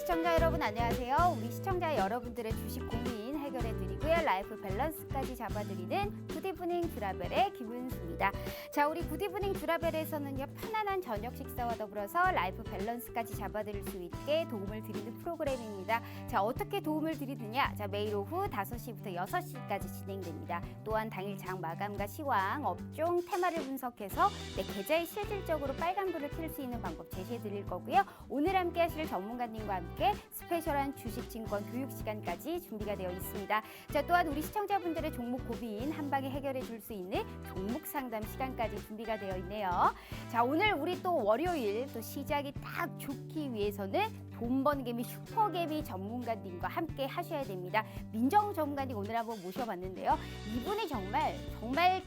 시청자 여러분 안녕하세요. 우리 시청자 여러분들의 주식 고민 해결해드리고요. 라이프 밸런스까지 잡아드리는 굿이브닝 듀라벨의 김은수입니다. 자, 우리 굿이브닝 듀라벨에서는요. 편안한 저녁 식사와 더불어서 라이프 밸런스까지 잡아드릴 수 있게 도움을 드리는 프로그램입니다. 자, 어떻게 도움을 드리느냐? 자, 매일 오후 5시부터 6시까지 진행됩니다. 또한 당일 장 마감과 시황, 업종, 테마를 분석해서 내 계좌에 실질적으로 빨간불을 켤 수 있는 방법 제시해드릴 거고요. 오늘 함께 하실 전문가님과 함께 스페셜한 주식증권 교육 시간까지 준비가 되어 있습니다. 자, 또한 우리 시청자분들의 종목 고민 한 방에 해결해 줄 수 있는 종목 상담 시간까지 준비가 되어 있네요. 자, 오늘 우리 또 월요일 또 시작이 딱 좋기 위해서는 돈번개미 슈퍼개미 전문가님과 함께 하셔야 됩니다. 민정우 전문가님 오늘 한번 모셔봤는데요. 이분이 정말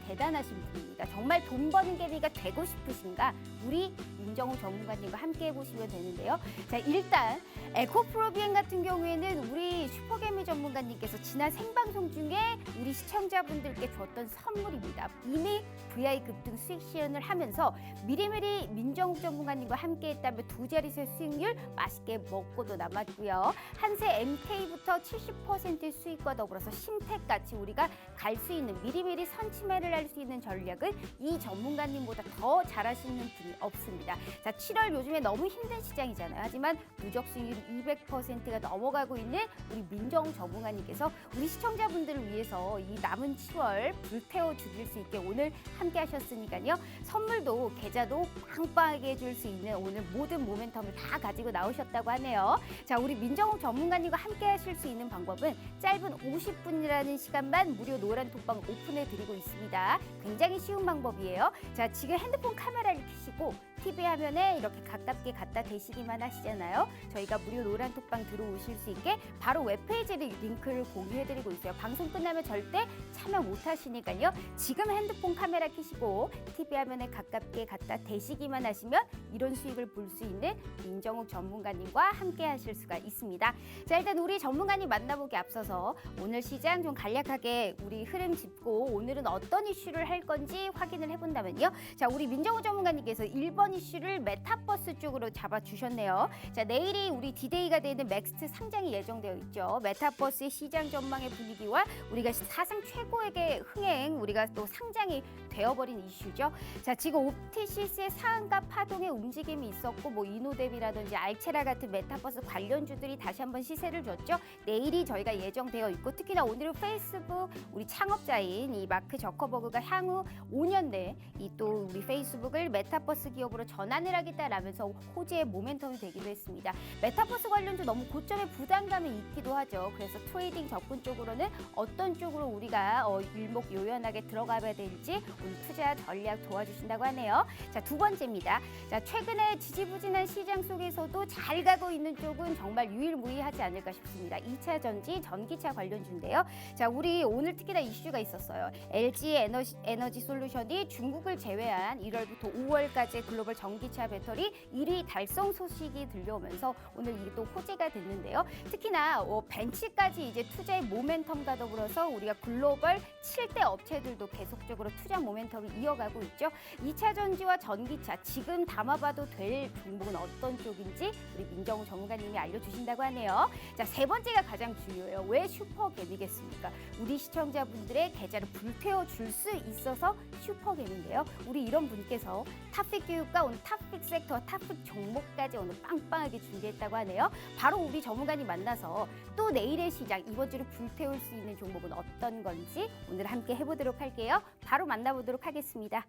대단하신 분입니다. 정말 돈번개미가 되고 싶으신가? 우리 민정우 전문가님과 함께 해보시면 되는데요. 자, 일단 에코프로비엔 같은 경우에는 우리 슈퍼개미 전문가님께서 지난 생방송 중에 우리 시청자분들께 줬던 선물입니다. 이미 VI 급등 수익 실현을 하면서 미리미리 민정우 전문가님과 함께 했다면 두 자릿수의 수익률 맛있게 먹고도 남았고요. 한세 MK부터 70% 수익과 더불어서 신택같이 우리가 갈 수 있는 미리미리 선침해를 할 수 있는 전략은 이 전문가님보다 더 잘하시는 분이 없습니다. 자, 7월 요즘에 너무 힘든 시장이잖아요. 하지만 누적 수익률 200%가 넘어가고 있는 우리 민정우 전문가님께서 우리 시청자분들을 위해서 이 남은 7월 불태워 주실 수 있게 오늘 함께 하셨으니까요. 선물도 계좌도 빵빵하게 해줄 수 있는 오늘 모든 모멘텀을 다 가지고 나오셨다고 하네요. 자, 우리 민정우 전문가님과 함께 하실 수 있는 방법은 짧은 50분이라는 시간만 무료 노란 톡방 오픈해 드리고 있습니다. 굉장히 쉬운 방법이에요. 자, 지금 핸드폰 카메라를 켜시고 TV 화면에 이렇게 가깝게 갖다 대시기만 하시잖아요. 저희가 무료 노란 톡방 들어오실 수 있게 바로 웹페이지를 링크를 공유해드리고 있어요. 방송 끝나면 절대 참여 못 하시니까요. 지금 핸드폰 카메라 켜시고 TV 화면에 가깝게 갖다 대시기만 하시면 이런 수익을 볼 수 있는 민정욱 전문가님과 함께 하실 수가 있습니다. 자, 일단 우리 전문가님 만나보기 앞서서 오늘 시장 좀 간략하게 우리 흐름 짚고 오늘은 어떤 이슈를 할 건지 확인을 해본다면요. 자, 우리 민정욱 전문가님께서 1번 이슈를 메타버스 쪽으로 잡아주셨네요. 자, 내일이 우리 디데이가 되는 맥스트 상장이 예정되어 있죠. 메타버스의 시장 전망의 분위기와 우리가 사상 최고액의 흥행, 우리가 또 상장이 되어버린 이슈죠. 자, 지금 옵티시스의 상한가 파동의 움직임이 있었고 뭐 이노뎁이라든지 알체라 같은 메타버스 관련주들이 다시 한번 시세를 줬죠. 내일이 저희가 예정되어 있고 특히나 오늘은 페이스북 우리 창업자인 이 마크 저커버그가 향후 5년 내에 이 또 우리 페이스북을 메타버스 기업으로 전환을 하겠다라면서 호재의 모멘텀이 되기도 했습니다. 메타버스 관련주 너무 고점에 부담감이 있기도 하죠. 그래서 트레이딩 접근 쪽으로는 어떤 쪽으로 우리가 일목요연하게 들어가야 될지 오늘 투자 전략 도와주신다고 하네요. 자, 두 번째입니다. 자, 최근에 지지부진한 시장 속에서도 잘 가고 있는 쪽은 정말 유일무이하지 않을까 싶습니다. 2차 전지, 전기차 관련주인데요. 자, 우리 오늘 특히나 이슈가 있었어요. LG 에너지 솔루션이 중국을 제외한 1월부터 5월까지 글로벌 전기차 배터리 1위 달성 소식이 들려오면서 오늘 이게 또 호재가 됐는데요. 특히나 벤치까지 이제 투자의 모멘텀과 더불어서 우리가 글로벌 7대 업체들도 계속적으로 투자 모멘텀을 이어가고 있죠. 2차 전지와 전기차 지금 담아봐도 될 종목은 어떤 쪽인지 우리 민정우 전문가님이 알려주신다고 하네요. 자, 세 번째가 가장 중요해요. 왜 슈퍼개미겠습니까? 우리 시청자분들의 계좌를 불태워 줄 수 있어서 슈퍼개미인데요. 우리 이런 분께서 탑픽 교육과 오늘 탑픽 섹터, 탑픽 종목까지 오늘 빵빵하게 준비했다고 하네요. 바로 우리 전문가님 만나서 또 내일의 시장, 이번 주를 불태울 수 있는 종목은 어떤 건지 오늘 함께 해보도록 할게요. 바로 만나보도록 하겠습니다.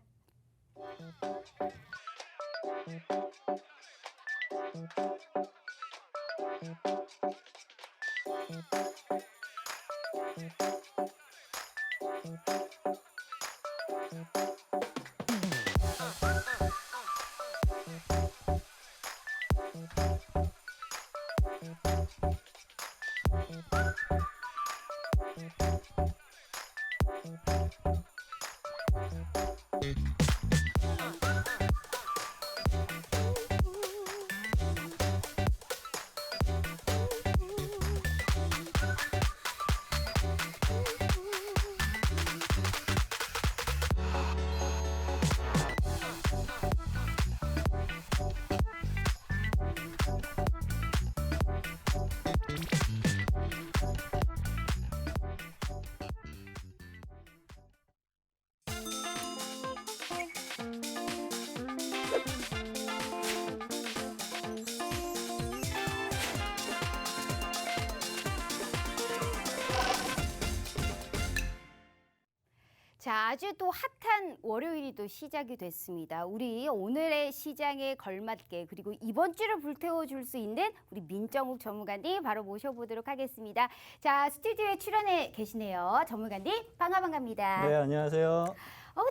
아주 또 핫한 월요일이 또 시작이 됐습니다. 우리 오늘의 시장에 걸맞게 그리고 이번 주를 불태워줄 수 있는 우리 민정욱 전문가님 바로 모셔보도록 하겠습니다. 자, 스튜디오에 출연해 계시네요. 전문가님 반갑습니다. 네, 안녕하세요.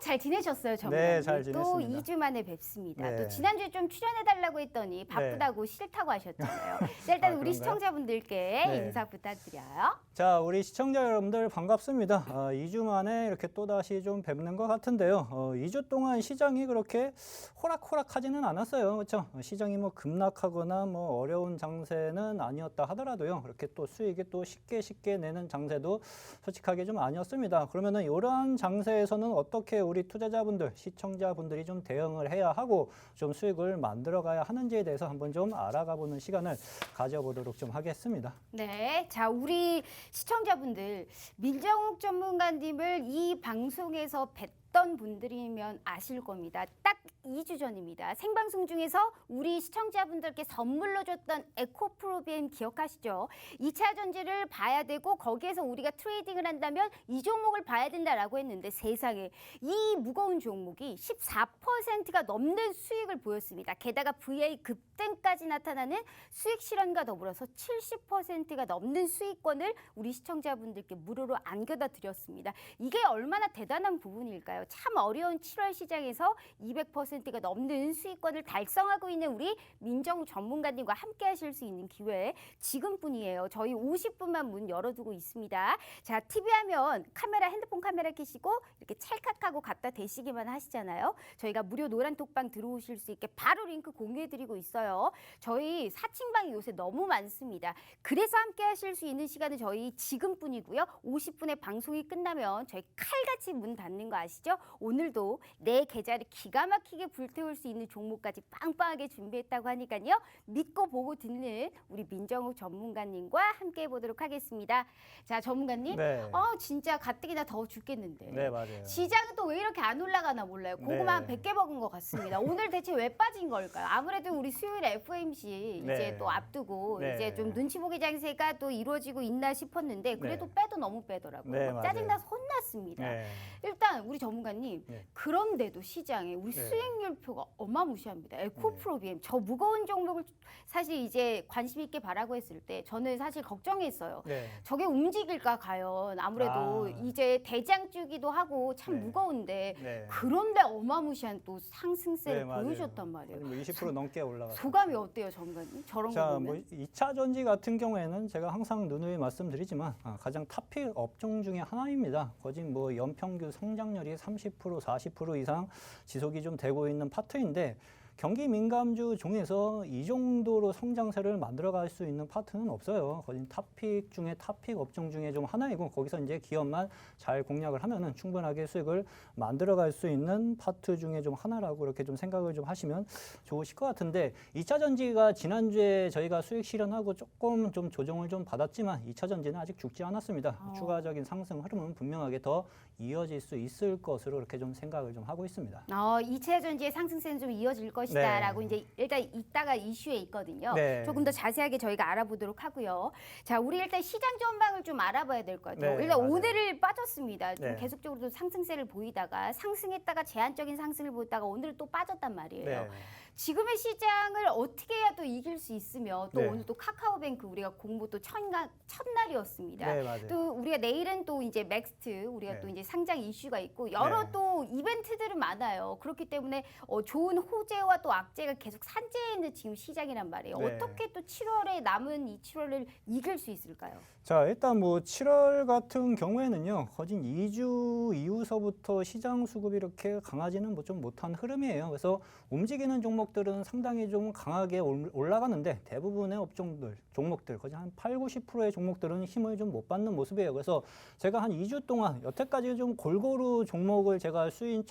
잘 지내셨어요, 전문가님? 네, 잘 지냈습니다. 또 2주 만에 뵙습니다. 네. 또 지난주에 좀 출연해달라고 했더니 바쁘다고 싫다고 하셨잖아요. 자, 일단 우리 그런가요? 시청자분들께 네. 인사 부탁드려요. 자, 우리 시청자 여러분들 반갑습니다. 2주 만에 이렇게 또다시 좀 뵙는 것 같은데요. 2주 동안 시장이 그렇게 호락호락하지는 않았어요. 그렇죠? 시장이 뭐 급락하거나 뭐 어려운 장세는 아니었다 하더라도요. 그렇게 또 수익이 또 쉽게 내는 장세도 솔직하게 좀 아니었습니다. 그러면은 이러한 장세에서는 어떻게 우리 투자자분들, 시청자분들이 좀 대응을 해야 하고 좀 수익을 만들어 가야 하는지에 대해서 한번 좀 알아가 보는 시간을 가져보도록 좀 하겠습니다. 네, 자 우리 시청자분들 민정욱 전문가님을 이 방송에서 뵀던 분들이면 아실 겁니다. 딱 2주 전입니다. 생방송 중에서 우리 시청자분들께 선물로 줬던 에코프로비엠 기억하시죠? 2차 전지를 봐야 되고 거기에서 우리가 트레이딩을 한다면 이 종목을 봐야 된다라고 했는데 세상에 이 무거운 종목이 14%가 넘는 수익을 보였습니다. 게다가 VA 급등까지 나타나는 수익 실현과 더불어서 70%가 넘는 수익권을 우리 시청자분들께 무료로 안겨다 드렸습니다. 이게 얼마나 대단한 부분일까요? 참 어려운 7월 시장에서 200%가 넘는 수익권을 달성하고 있는 우리 민정욱 전문가님과 함께 하실 수 있는 기회 지금뿐이에요. 저희 50분만 문 열어두고 있습니다. 자, TV 하면 카메라, 핸드폰 카메라 켜시고 이렇게 찰칵하고 갖다 대시기만 하시잖아요. 저희가 무료 노란 톡방 들어오실 수 있게 바로 링크 공유해드리고 있어요. 저희 4층방이 요새 너무 많습니다. 그래서 함께 하실 수 있는 시간은 저희 지금뿐이고요. 50분의 방송이 끝나면 저희 칼같이 문 닫는 거 아시죠? 오늘도 내 계좌를 기가 막히게 불태울 수 있는 종목까지 빵빵하게 준비했다고 하니까요. 믿고 보고 듣는 우리 민정욱 전문가님과 함께 해보도록 하겠습니다. 자, 전문가님. 네. 진짜 가뜩이나 더워 죽겠는데. 네, 맞아요. 시장은 또 왜 이렇게 안 올라가나 몰라요. 고구마 한 네. 100개 먹은 것 같습니다. 오늘 대체 왜 빠진 걸까요? 아무래도 우리 수요일 FOMC 네. 이제 또 앞두고 네. 이제 좀 눈치 보기 장세가 또 이루어지고 있나 싶었는데 그래도 네. 빼도 너무 빼더라고요. 네, 막 맞아요. 짜증나서 혼났습니다. 네. 일단 우리 전문가님 네. 그런데도 시장에 우리 네. 수익률표가 어마무시합니다. 에코프로비엠 저 무거운 종목을 사실 이제 관심 있게 바라고 했을 때 저는 사실 걱정했어요. 네. 저게 움직일까 과연 아무래도 이제 대장주기도 하고 참 네. 무거운데 네. 그런데 어마무시한 또 상승세를 네, 맞아요. 보여줬단 말이에요. 뭐 20% 넘게 올라갔어요. 소감이 어때요, 전문가님? 저런 거 자, 보면? 뭐 2차 전지 같은 경우에는 제가 항상 누누이 말씀드리지만 가장 탑픽 업종 중에 하나입니다. 거진 뭐 연평균 성장률이 30%, 40% 이상 지속이 좀 되고 있는 파트인데 경기 민감주 중에서 이 정도로 성장세를 만들어갈 수 있는 파트는 없어요. 거진 탑픽 중에 탑픽 업종 중에 좀 하나이고 거기서 이제 기업만 잘 공략을 하면은 충분하게 수익을 만들어갈 수 있는 파트 중에 좀 하나라고 이렇게 좀 생각을 좀 하시면 좋으실 것 같은데 2차 전지가 지난주에 저희가 수익 실현하고 조금 좀 조정을 좀 받았지만 2차 전지는 아직 죽지 않았습니다. 추가적인 상승 흐름은 분명하게 더 이어질 수 있을 것으로 이렇게 좀 생각을 좀 하고 있습니다. 2차 전지의 상승세는 좀 이어질 것이다라고 이제 일단 이따가 이슈에 있거든요. 네. 조금 더 자세하게 저희가 알아보도록 하고요. 자, 우리 일단 시장 전망을 좀 알아봐야 될 것 같아요. 네, 일단 맞아요. 오늘을 빠졌습니다. 좀 네. 계속적으로 상승세를 보이다가 상승했다가 제한적인 상승을 보였다가 오늘 또 빠졌단 말이에요. 네. 지금의 시장을 어떻게 해야 또 이길 수 있으며 또 네. 오늘 또 카카오뱅크 우리가 공부 또 첫날이었습니다. 네, 맞아요. 또 우리가 내일은 또 이제 넥스트 우리가 네. 또 이제 상장 이슈가 있고 여러 네. 또 이벤트들은 많아요. 그렇기 때문에 좋은 호재와 또 악재가 계속 산재해 있는 지금 시장이란 말이에요. 네. 어떻게 또 7월에 남은 이 7월을 이길 수 있을까요? 자, 일단 뭐 7월 같은 경우에는요. 거진 2주 이후서부터 시장 수급이 이렇게 강하지는 뭐 좀 못한 흐름이에요. 그래서 움직이는 종목들은 상당히 좀 강하게 올라가는데 대부분의 업종들, 종목들, 거진 한 8, 90%의 종목들은 힘을 좀 못 받는 모습이에요. 그래서 제가 한 2주 동안 여태까지 좀 골고루 종목을 제가 수익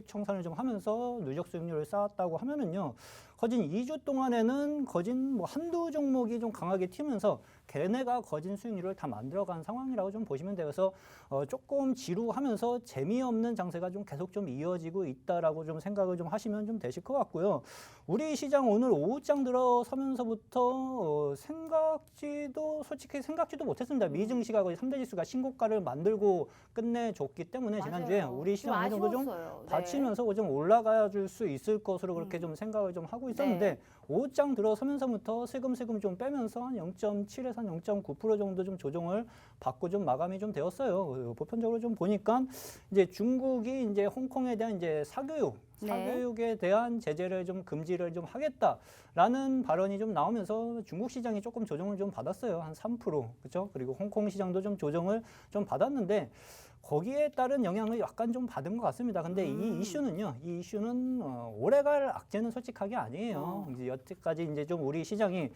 청산을 좀 하면서 누적 수익률을 쌓았다고 하면은요. 거진 2주 동안에는 거진 뭐 한두 종목이 좀 강하게 튀면서 걔네가 거진 수익률을 다 만들어간 상황이라고 좀 보시면 돼요. 그래서 조금 지루하면서 재미없는 장세가 좀 계속 좀 이어지고 있다라고 좀 생각을 좀 하시면 좀 되실 것 같고요. 우리 시장 오늘 오후장 들어서면서부터 솔직히 생각지도 못했습니다. 미증시가 거의 3대 지수가 신고가를 만들고 끝내줬기 때문에 지난주에 맞아요. 우리 시장 어느 정도 좀 아쉬웠어요. 네. 받치면서 좀 올라가 줄 수 있을 것으로 그렇게 좀 생각을 좀 하고 있었는데 네. 오후장 들어서면서부터 슬금슬금 좀 빼면서 한 0.7에서 한 0.9% 정도 좀 조정을 받고 좀 마감이 좀 되었어요. 보편적으로 좀 보니까 이제 중국이 이제 홍콩에 대한 이제 사교육에 대한 제재를 좀 금지를 좀 하겠다라는 발언이 좀 나오면서 중국 시장이 조금 조정을 좀 받았어요. 한 3%. 그렇죠? 그리고 홍콩 시장도 좀 조정을 좀 받았는데 거기에 따른 영향을 약간 좀 받은 것 같습니다. 근데 이 이슈는 오래갈 악재는 솔직하게 아니에요. 이제 여태까지 이제 좀 우리 시장이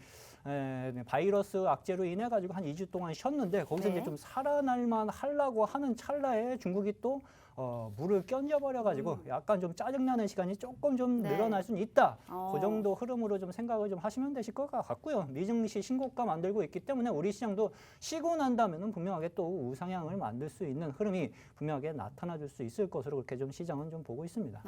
바이러스 악재로 인해 가지고 한 2주 동안 쉬었는데 거기서 네. 이제 좀 살아날만 하려고 하는 찰나에 중국이 또 물을 끼얹어버려 가지고 약간 좀 짜증나는 시간이 조금 좀 네. 늘어날 수는 있다. 어. 그 정도 흐름으로 좀 생각을 좀 하시면 되실 것 같고요. 미증시 신고가 만들고 있기 때문에 우리 시장도 쉬고 난다면은 분명하게 또 우상향을 만들 수 있는 흐름이 분명하게 나타나줄 수 있을 것으로 그렇게 좀 시장은 좀 보고 있습니다.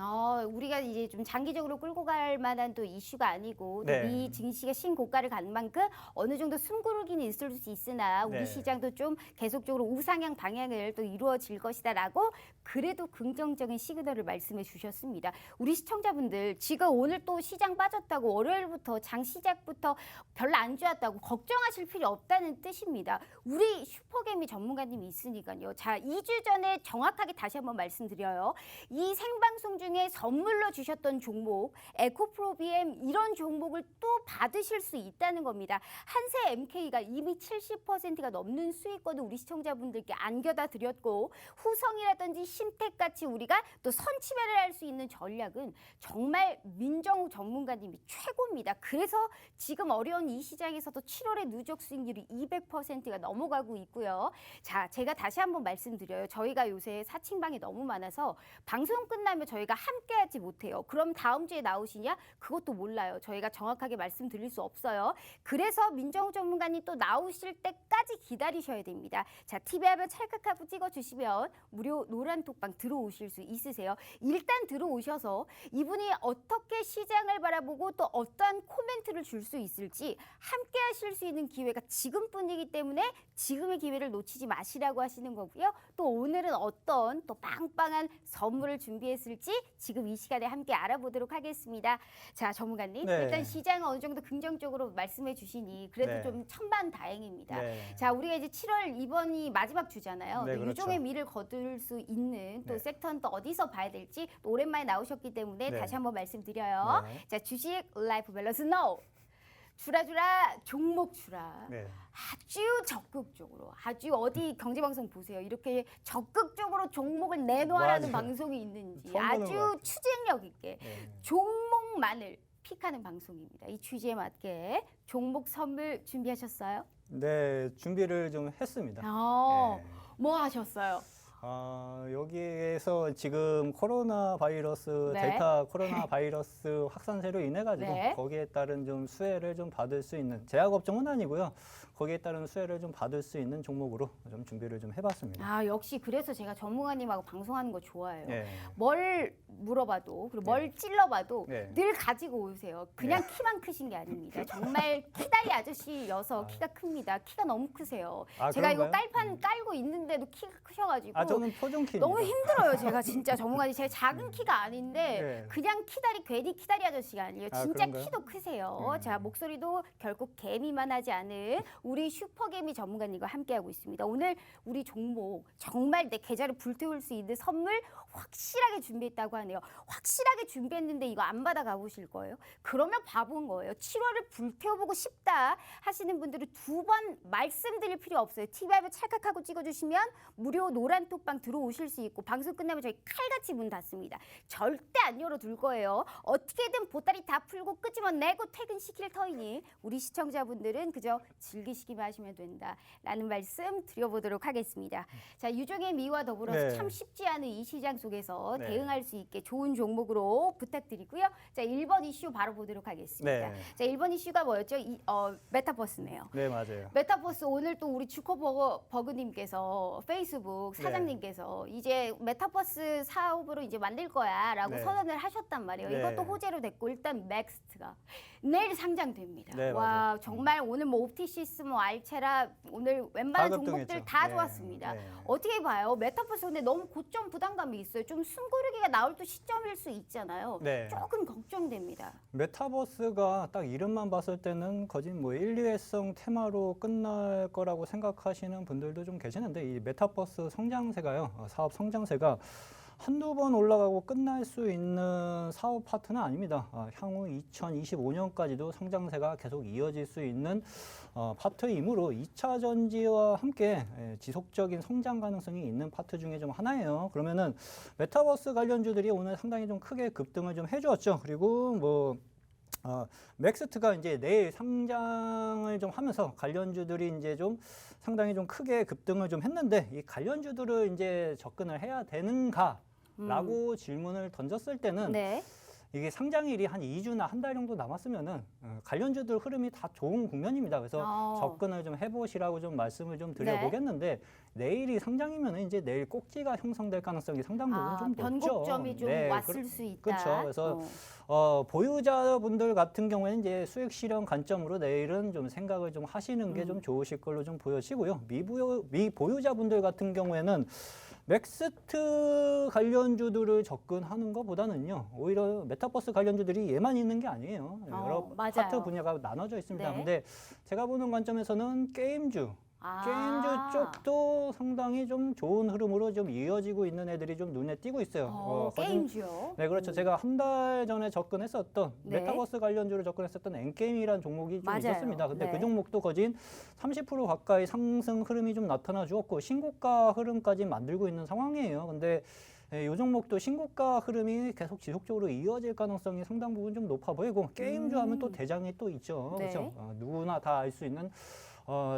우리가 이제 좀 장기적으로 끌고 갈 만한 또 이슈가 아니고 또 네. 미 증시가 신고가를 간 만큼 어느 정도 숨고르기는 있을 수 있으나 우리 네. 시장도 좀 계속적으로 우상향 방향을 또 이루어질 것이다라고 그래도 긍정적인 시그널을 말씀해 주셨습니다. 우리 시청자분들 지금 오늘 또 시장 빠졌다고 월요일부터 장 시작부터 별로 안 좋았다고 걱정하실 필요 없다는 뜻입니다. 우리 슈퍼개미 전문가님이 있으니까요. 자, 2주 전에 정확하게 다시 한번 말씀드려요. 이 생방송 중에 선물로 주셨던 종목 에코프로비엠 이런 종목을 또 받으실 수 있다는 겁니다. 한세 MK가 이미 70%가 넘는 수익권을 우리 시청자분들께 안겨다 드렸고 후성이라든지 신택같이 우리가 또 선취매를 할 수 있는 전략은 정말 민정우 전문가님이 최고입니다. 그래서 지금 어려운 이 시장에서도 7월의 누적 수익률이 200%가 넘어가고 있고요. 자, 제가 다시 한번 말씀드려요. 저희가 요새 사칭방이 너무 많아서 방송 끝나면 저희가 함께하지 못해요. 그럼 다음 주에 나오시냐? 그것도 몰라요. 저희가 정확하게 말씀드릴 수 없어요. 그래서 민정우 전문가님 또 나오실 때까지 기다리셔야 됩니다. 자, TV앱을 찰칵하고 찍어주시면 무료 노란 톡방 들어오실 수 있으세요. 일단 들어오셔서 이분이 어떻게 시장을 바라보고 또 어떠한 코멘트를 줄 수 있을지 함께 하실 수 있는 기회가 지금뿐이기 때문에 지금의 기회를 놓치지 마시라고 하시는 거고요. 또 오늘은 어떤 또 빵빵한 선물을 준비했을지 지금 이 시간에 함께 알아보도록 하겠습니다. 자, 전문가님. 네. 일단 시장은 어느 정도 긍정적으로 말씀해 주시니 그래도 네. 좀 천만다행입니다. 네. 자, 우리가 이제 7월 이번이 마지막 주잖아요. 네, 또 그렇죠. 유종의 미를 거둘 수 있는 또 네. 섹터는 또 어디서 봐야 될지 또 오랜만에 나오셨기 때문에 네. 다시 한번 말씀드려요. 네. 자, 주식 라이프 밸런스 NO. 주라 종목 주라. 네. 아주 적극적으로 아주 어디 경제방송 보세요. 이렇게 적극적으로 종목을 내놓으라는 맞아요. 방송이 있는지 처음 보는 것 아주 같아요. 추진력 있게 네. 종목만을 픽하는 방송입니다. 이 취지에 맞게 종목 선물 준비하셨어요? 네, 준비를 좀 했습니다. 네. 뭐 하셨어요? 여기에서 지금 코로나 바이러스, 네. 델타 코로나 바이러스 확산세로 인해 가지고 네. 거기에 따른 좀 수혜를 좀 받을 수 있는 제약업종은 아니고요. 거기에 따른 수혜를 좀 받을 수 있는 종목으로 좀 준비를 좀 해봤습니다. 역시 그래서 제가 전문가님하고 방송하는 거 좋아해요. 네. 뭘 물어봐도 그리고 뭘 찔러봐도 네. 늘 가지고 오세요. 그냥 키만 크신 게 아닙니다. 정말 키다리 아저씨여서 키가 큽니다. 키가 너무 크세요. 제가 이거 그런가요? 깔판 깔고 있는데도 키가 크셔가지고 저는 표준키입니다. 너무 힘들어요. 제가 진짜 전문가님 제가 작은 키가 아닌데 네. 그냥 키다리 괜히 키다리 아저씨가 아니에요. 진짜 그런가요? 키도 크세요. 자, 목소리도 결국 개미만 하지 않은 우리 슈퍼개미 전문가님과 함께하고 있습니다. 오늘 우리 종목 정말 내 계좌를 불태울 수 있는 선물 확실하게 준비했다고 하네요. 확실하게 준비했는데 이거 안 받아 가보실 거예요? 그러면 바본 거예요. 7월을 불태워보고 싶다 하시는 분들은 두 번 말씀드릴 필요 없어요. TV앱을 찰칵하고 찍어주시면 무료 노란 톡 단톡방 들어오실 수 있고 방송 끝나면 저희 칼같이 문 닫습니다. 절대 안 열어둘 거예요. 어떻게든 보따리 다 풀고 끄집어내고 퇴근시킬 터이니 우리 시청자분들은 그저 즐기시기만 하시면 된다라는 말씀 드려보도록 하겠습니다. 자, 유종의 미와 더불어서 네. 참 쉽지 않은 이 시장 속에서 네. 대응할 수 있게 좋은 종목으로 부탁드리고요. 자, 1번 이슈 바로 보도록 하겠습니다. 네. 자, 1번 이슈가 뭐였죠? 메타버스네요. 네, 맞아요. 메타버스 오늘 또 우리 주커버그님께서 페이스북 네. 사장님께서 이제 메타버스 사업으로 이제 만들 거야라고 네. 선언을 하셨단 말이에요. 네. 이것도 호재로 됐고 일단 맥스트가 내일 상장됩니다. 네, 와 맞아요. 정말 오늘 뭐 옵티시스 뭐 알체라 오늘 웬만한 종목들 가급등했죠. 다 네. 좋았습니다. 네. 어떻게 봐요? 메타버스 근데 너무 고점 부담감이 있어요. 좀 숨고르기가 나올 또 시점일 수 있잖아요. 네. 조금 걱정됩니다. 메타버스가 딱 이름만 봤을 때는 거진 뭐 일회성 테마로 끝날 거라고 생각하시는 분들도 좀 계시는데 이 메타버스 성장세가요. 사업 성장세가 한두 번 올라가고 끝날 수 있는 사업 파트는 아닙니다. 향후 2025년까지도 성장세가 계속 이어질 수 있는 파트이므로 2차 전지와 함께 지속적인 성장 가능성이 있는 파트 중에 좀 하나예요. 그러면은 메타버스 관련주들이 오늘 상당히 좀 크게 급등을 좀 해주었죠. 그리고 뭐 맥스트가 이제 내일 상장을 좀 하면서 관련주들이 이제 좀 상당히 좀 크게 급등을 좀 했는데 이 관련주들을 이제 접근을 해야 되는가라고 질문을 던졌을 때는 네. 이게 상장일이 한 2주나 한 달 정도 남았으면은 관련주들 흐름이 다 좋은 국면입니다. 그래서 접근을 좀 해보시라고 좀 말씀을 좀 드려보겠는데 내일이 상장이면은 이제 내일 꼭지가 형성될 가능성이 상당 부분 좀 높죠. 변곡점이 좀 네, 왔을 수 있다. 그렇죠. 그래서 보유자분들 같은 경우에는 이제 수익 실현 관점으로 내일은 좀 생각을 좀 하시는 게 좀 좋으실 걸로 좀 보여지고요. 미보유자분들 같은 경우에는 맥스트 관련주들을 접근하는 것보다는요. 오히려 메타버스 관련주들이 얘만 있는 게 아니에요. 여러 맞아요. 파트 분야가 나눠져 있습니다. 네. 근데 제가 보는 관점에서는 게임주 쪽도 상당히 좀 좋은 흐름으로 좀 이어지고 있는 애들이 좀 눈에 띄고 있어요. 게임주요? 네, 그렇죠. 제가 한 달 전에 접근했었던 네. 메타버스 관련주로 접근했었던 엔게임이라는 종목이 좀 있었습니다. 근데 네. 그 종목도 거진 30% 가까이 상승 흐름이 좀 나타나 주었고 신고가 흐름까지 만들고 있는 상황이에요. 근데 이 종목도 신고가 흐름이 계속 지속적으로 이어질 가능성이 상당 부분 좀 높아 보이고 게임주 하면 또 대장이 또 있죠. 네. 그렇죠. 누구나 다 알 수 있는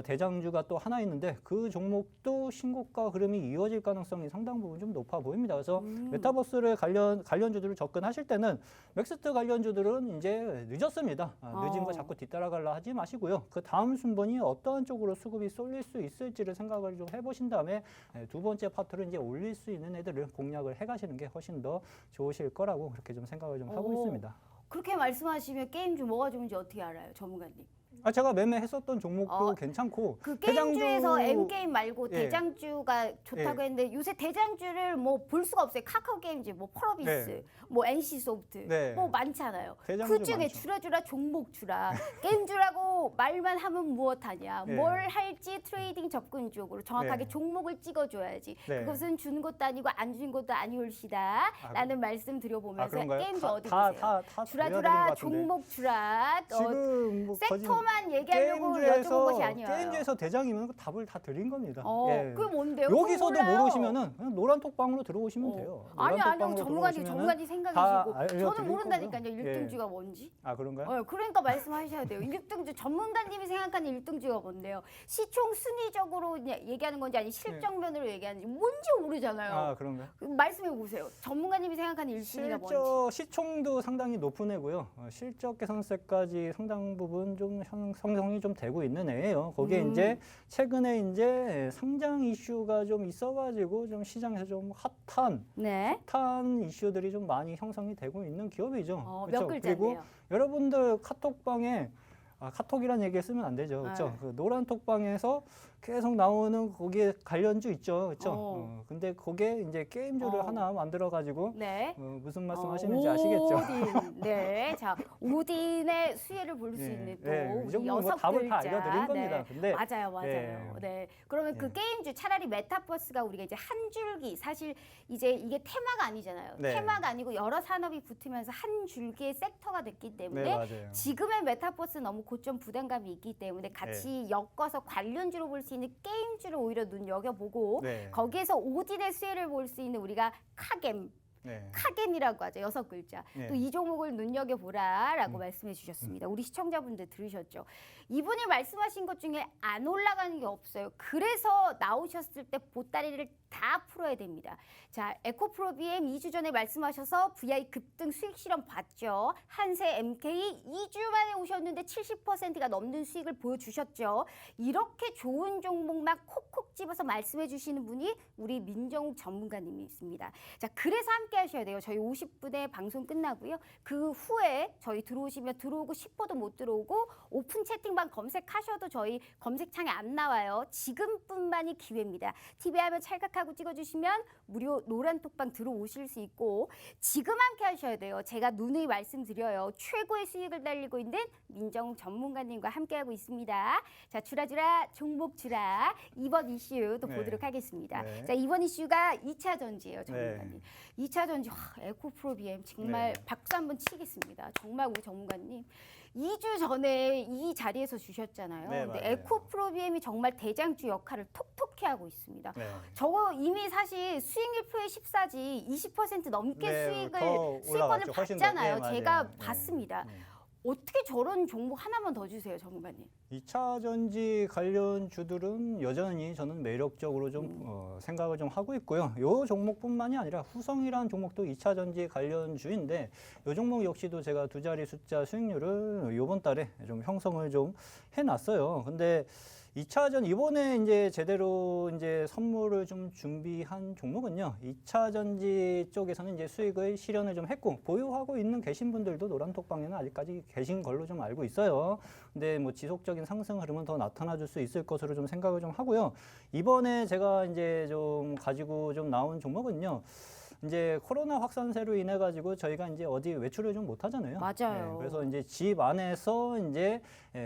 대장주가 또 하나 있는데 그 종목도 신고가 흐름이 이어질 가능성이 상당 부분 좀 높아 보입니다. 그래서 메타버스를 관련주들을 접근하실 때는 맥스트 관련주들은 이제 늦었습니다. 늦은 거 자꾸 뒤따라가려 하지 마시고요. 그 다음 순번이 어떠한 쪽으로 수급이 쏠릴 수 있을지를 생각을 좀 해보신 다음에 두 번째 파트를 이제 올릴 수 있는 애들을 공략을 해가시는 게 훨씬 더 좋으실 거라고 그렇게 좀 생각을 좀 하고 있습니다. 그렇게 말씀하시면 게임주 뭐가 좋은지 어떻게 알아요, 전문가님? 제가 매매했었던 종목도 괜찮고 그 게임주에서 대장주- M게임 말고 예. 대장주가 좋다고 예. 했는데 요새 대장주를 뭐 볼 수가 없어요. 카카오게임즈, 뭐 펄어비스, 네. 뭐 NC소프트 네. 뭐 많잖아요. 대장주 그 중에 많죠. 주라 종목 주라 게임주라고 말만 하면 무엇하냐. 네. 뭘 할지 트레이딩 접근 쪽으로 정확하게 네. 종목을 찍어줘야지. 네. 그것은 주는 것도 아니고 안 주는 것도 아니올시다 라는 말씀 드려보면서 그런가요? 게임주 어디 다 보세요? 주라 드려야 되는 것 주라 같은데. 종목 주라 지금 뭐 거진 섹터만 얘기하려고 여쭤본 것이 아니에요. 게임주에서 대장이면 그 답을 다 드린 겁니다. 그게 뭔데요? 여기서도 그건 몰라요. 모르시면은 그냥 노란 톡방으로 들어오시면 돼요. 아니 노란 톡방으로 전문가님 들어오시면은 생각이시고 알려드릴 저는 모른다니까요. 거고요. 1등주가 뭔지. 그런가요? 그러니까 말씀하셔야 돼요. 1등주 전문가님이 생각하는 1등주가 뭔데요? 시총 순위적으로 얘기하는 건지 아니 실적면으로 얘기하는지 뭔지 모르잖아요. 그런가요? 말씀해 보세요. 전문가님이 생각하는 1순위가 뭔지. 시총도 상당히 높은 애고요. 실적 개선세까지 상당 부분 좀 형성이 좀 되고 있는 애예요. 거기에 이제 최근에 이제 상장 이슈가 좀 있어가지고 좀 시장에서 좀 핫한 이슈들이 좀 많이 형성이 되고 있는 기업이죠. 몇 글자인데요? 그리고 여러분들 카톡방에 카톡이란 얘기 쓰면 안 되죠. 그렇죠? 그 노란 톡방에서 계속 나오는 거기에 관련주 있죠. 그렇죠? 근데 거기에 이제 게임주를 하나 만들어 가지고 무슨 말씀 하시는지 아시겠죠? 오딘. 네. 자, 오딘의 수혜를 볼 수 있는 또 이 정도면 뭐 여섯 답을 다 글자. 알려드린 겁니다. 근데 맞아요. 네. 그러면 그 게임주 차라리 메타버스가 우리가 이제 한 줄기 사실 이제 이게 테마가 아니잖아요. 네. 테마가 아니고 여러 산업이 붙으면서 한 줄기의 섹터가 됐기 때문에 네, 맞아요. 지금의 메타버스 너무 고점 부담감이 있기 때문에 같이 엮어서 관련주로 볼 수 있는 게임주를 오히려 눈여겨보고 네. 거기에서 오진의 수혜를 볼 수 있는 우리가 카겜. 네. 카겜이라고 하죠. 6글자. 네. 또 이 종목을 눈여겨보라라고 말씀해 주셨습니다. 우리 시청자분들 들으셨죠? 이분이 말씀하신 것 중에 안 올라가는 게 없어요. 그래서 나오셨을 때 보따리를 다 풀어야 됩니다. 자, 에코프로비엠 2주 전에 말씀하셔서 VI 급등 수익 실험 봤죠. 한세 MK 2주 만에 오셨는데 70%가 넘는 수익을 보여주셨죠. 이렇게 좋은 종목만 콕콕 집어서 말씀해 주시는 분이 우리 민정욱 전문가님이십니다. 자, 그래서 함께 하셔야 돼요. 저희 50분에 방송 끝나고요. 그 후에 저희 들어오시면 들어오고 싶어도 못 들어오고 오픈 채팅방 검색하셔도 저희 검색창에 안 나와요. 지금뿐만이 기회입니다. TV 화면 찰칵하고 찍어주시면 무료 노란 톡방 들어오실 수 있고 지금 함께 하셔야 돼요. 제가 누누이 말씀드려요. 최고의 수익을 달리고 있는 민정욱 전문가님과 함께하고 있습니다. 자, 주라주라 종목 주라 이번 이슈 또 네. 보도록 하겠습니다. 네. 자, 이번 이슈가 2차 전지예요, 전문가님. 네. 2차 전지 에코프로비엠 정말 네. 박수 한번 치겠습니다. 정말 우리 전문가님 2주 전에 이 자리에서 주셨잖아요. 네, 근데 맞아요. 에코프로비엠이 정말 대장주 역할을 톡톡히 하고 있습니다. 네. 저거 이미 사실 수익률표의 14지 20% 넘게 네, 더 수익권을 올라갔죠. 훨씬 더. 봤잖아요. 네, 맞아요. 제가 네. 봤습니다. 네. 어떻게 저런 종목 하나만 더 주세요, 전문가님. 2차 전지 관련 주들은 여전히 저는 매력적으로 좀 생각을 좀 하고 있고요. 이 종목뿐만이 아니라 후성이라는 종목도 2차 전지 관련 주인데 이 종목 역시도 제가 두 자리 숫자 수익률을 이번 달에 좀 형성을 좀 해놨어요. 근데 2차 전 이번에 이제 제대로 이제 선물을 좀 준비한 종목은요. 2차 전지 쪽에서는 이제 수익을 실현을 좀 했고 보유하고 있는 계신 분들도 노란톡방에는 아직까지 계신 걸로 좀 알고 있어요. 근데 뭐 지속적인 상승 흐름은 더 나타나 줄 수 있을 것으로 좀 생각을 좀 하고요. 이번에 제가 이제 좀 가지고 좀 나온 종목은요. 이제 코로나 확산세로 인해 가지고 저희가 이제 어디 외출을 좀 못 하잖아요. 맞아요. 그래서 이제 집 안에서 이제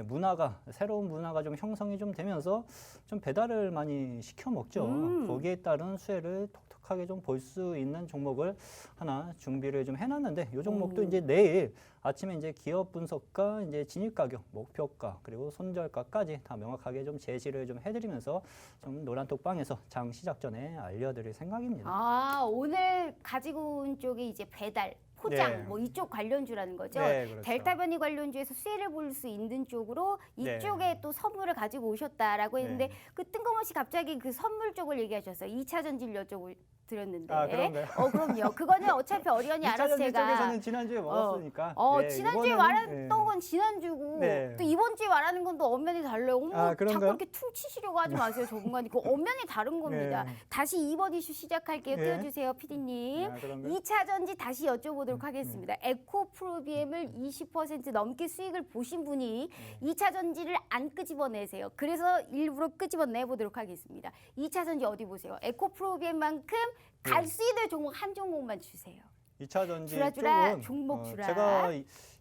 문화가 새로운 문화가 좀 형성이 좀 되면서 좀 배달을 많이 시켜 먹죠. 거기에 따른 수혜를 톡톡하게 좀 볼 수 있는 종목을 하나 준비를 좀 해놨는데 이 종목도 이제 내일 아침에 이제 기업 분석과 이제 진입 가격, 목표가 그리고 손절가까지 다 명확하게 좀 제시를 좀 해드리면서 좀 노란톡방에서 장 시작 전에 알려드릴 생각입니다. 아, 오늘 가지고 온 쪽이 이제 배달, 포장, 네. 뭐 이쪽 관련주라는 거죠. 네, 그렇죠. 델타 변이 관련주에서 수혜를 볼 수 있는 쪽으로 네. 이쪽에 또 선물을 가지고 오셨다라고 했는데 네. 그 뜬금없이 갑자기 그 선물 쪽을 얘기하셨어요. 2차 전지를 여쭤드렸는데. 아, 그런가요? 그럼요. 그거는 어차피 어련히 2차 알아서 전지 제가. 쪽에서는 지난주에 먹었으니까. 네, 지난주에 이번에는, 말했던 네. 건 지난주고 네. 또 이번 주에 말하는 건 또 엄연히 달라요. 어머, 아, 자꾸 그런가요? 이렇게 퉁치시려고 하지 마세요, 전문가님. 그 엄연히 다른 겁니다. 네. 다시 2번 이슈 시작할게요. 네. 띄워주세요, PD님. 아, 그런가요? 2차 전지 다시 여쭤보도록 하겠습니다. 에코프로비엠을 20% 넘게 수익을 보신 분이 2차 전지를 안 끄집어내세요. 그래서 일부러 끄집어내보도록 하겠습니다. 2차 전지 어디 보세요? 에코프로비엠만큼 갈 수 있는 종목 한 종목만 주세요. 2차 전지 주라주라, 쪽은 종목 주라. 제가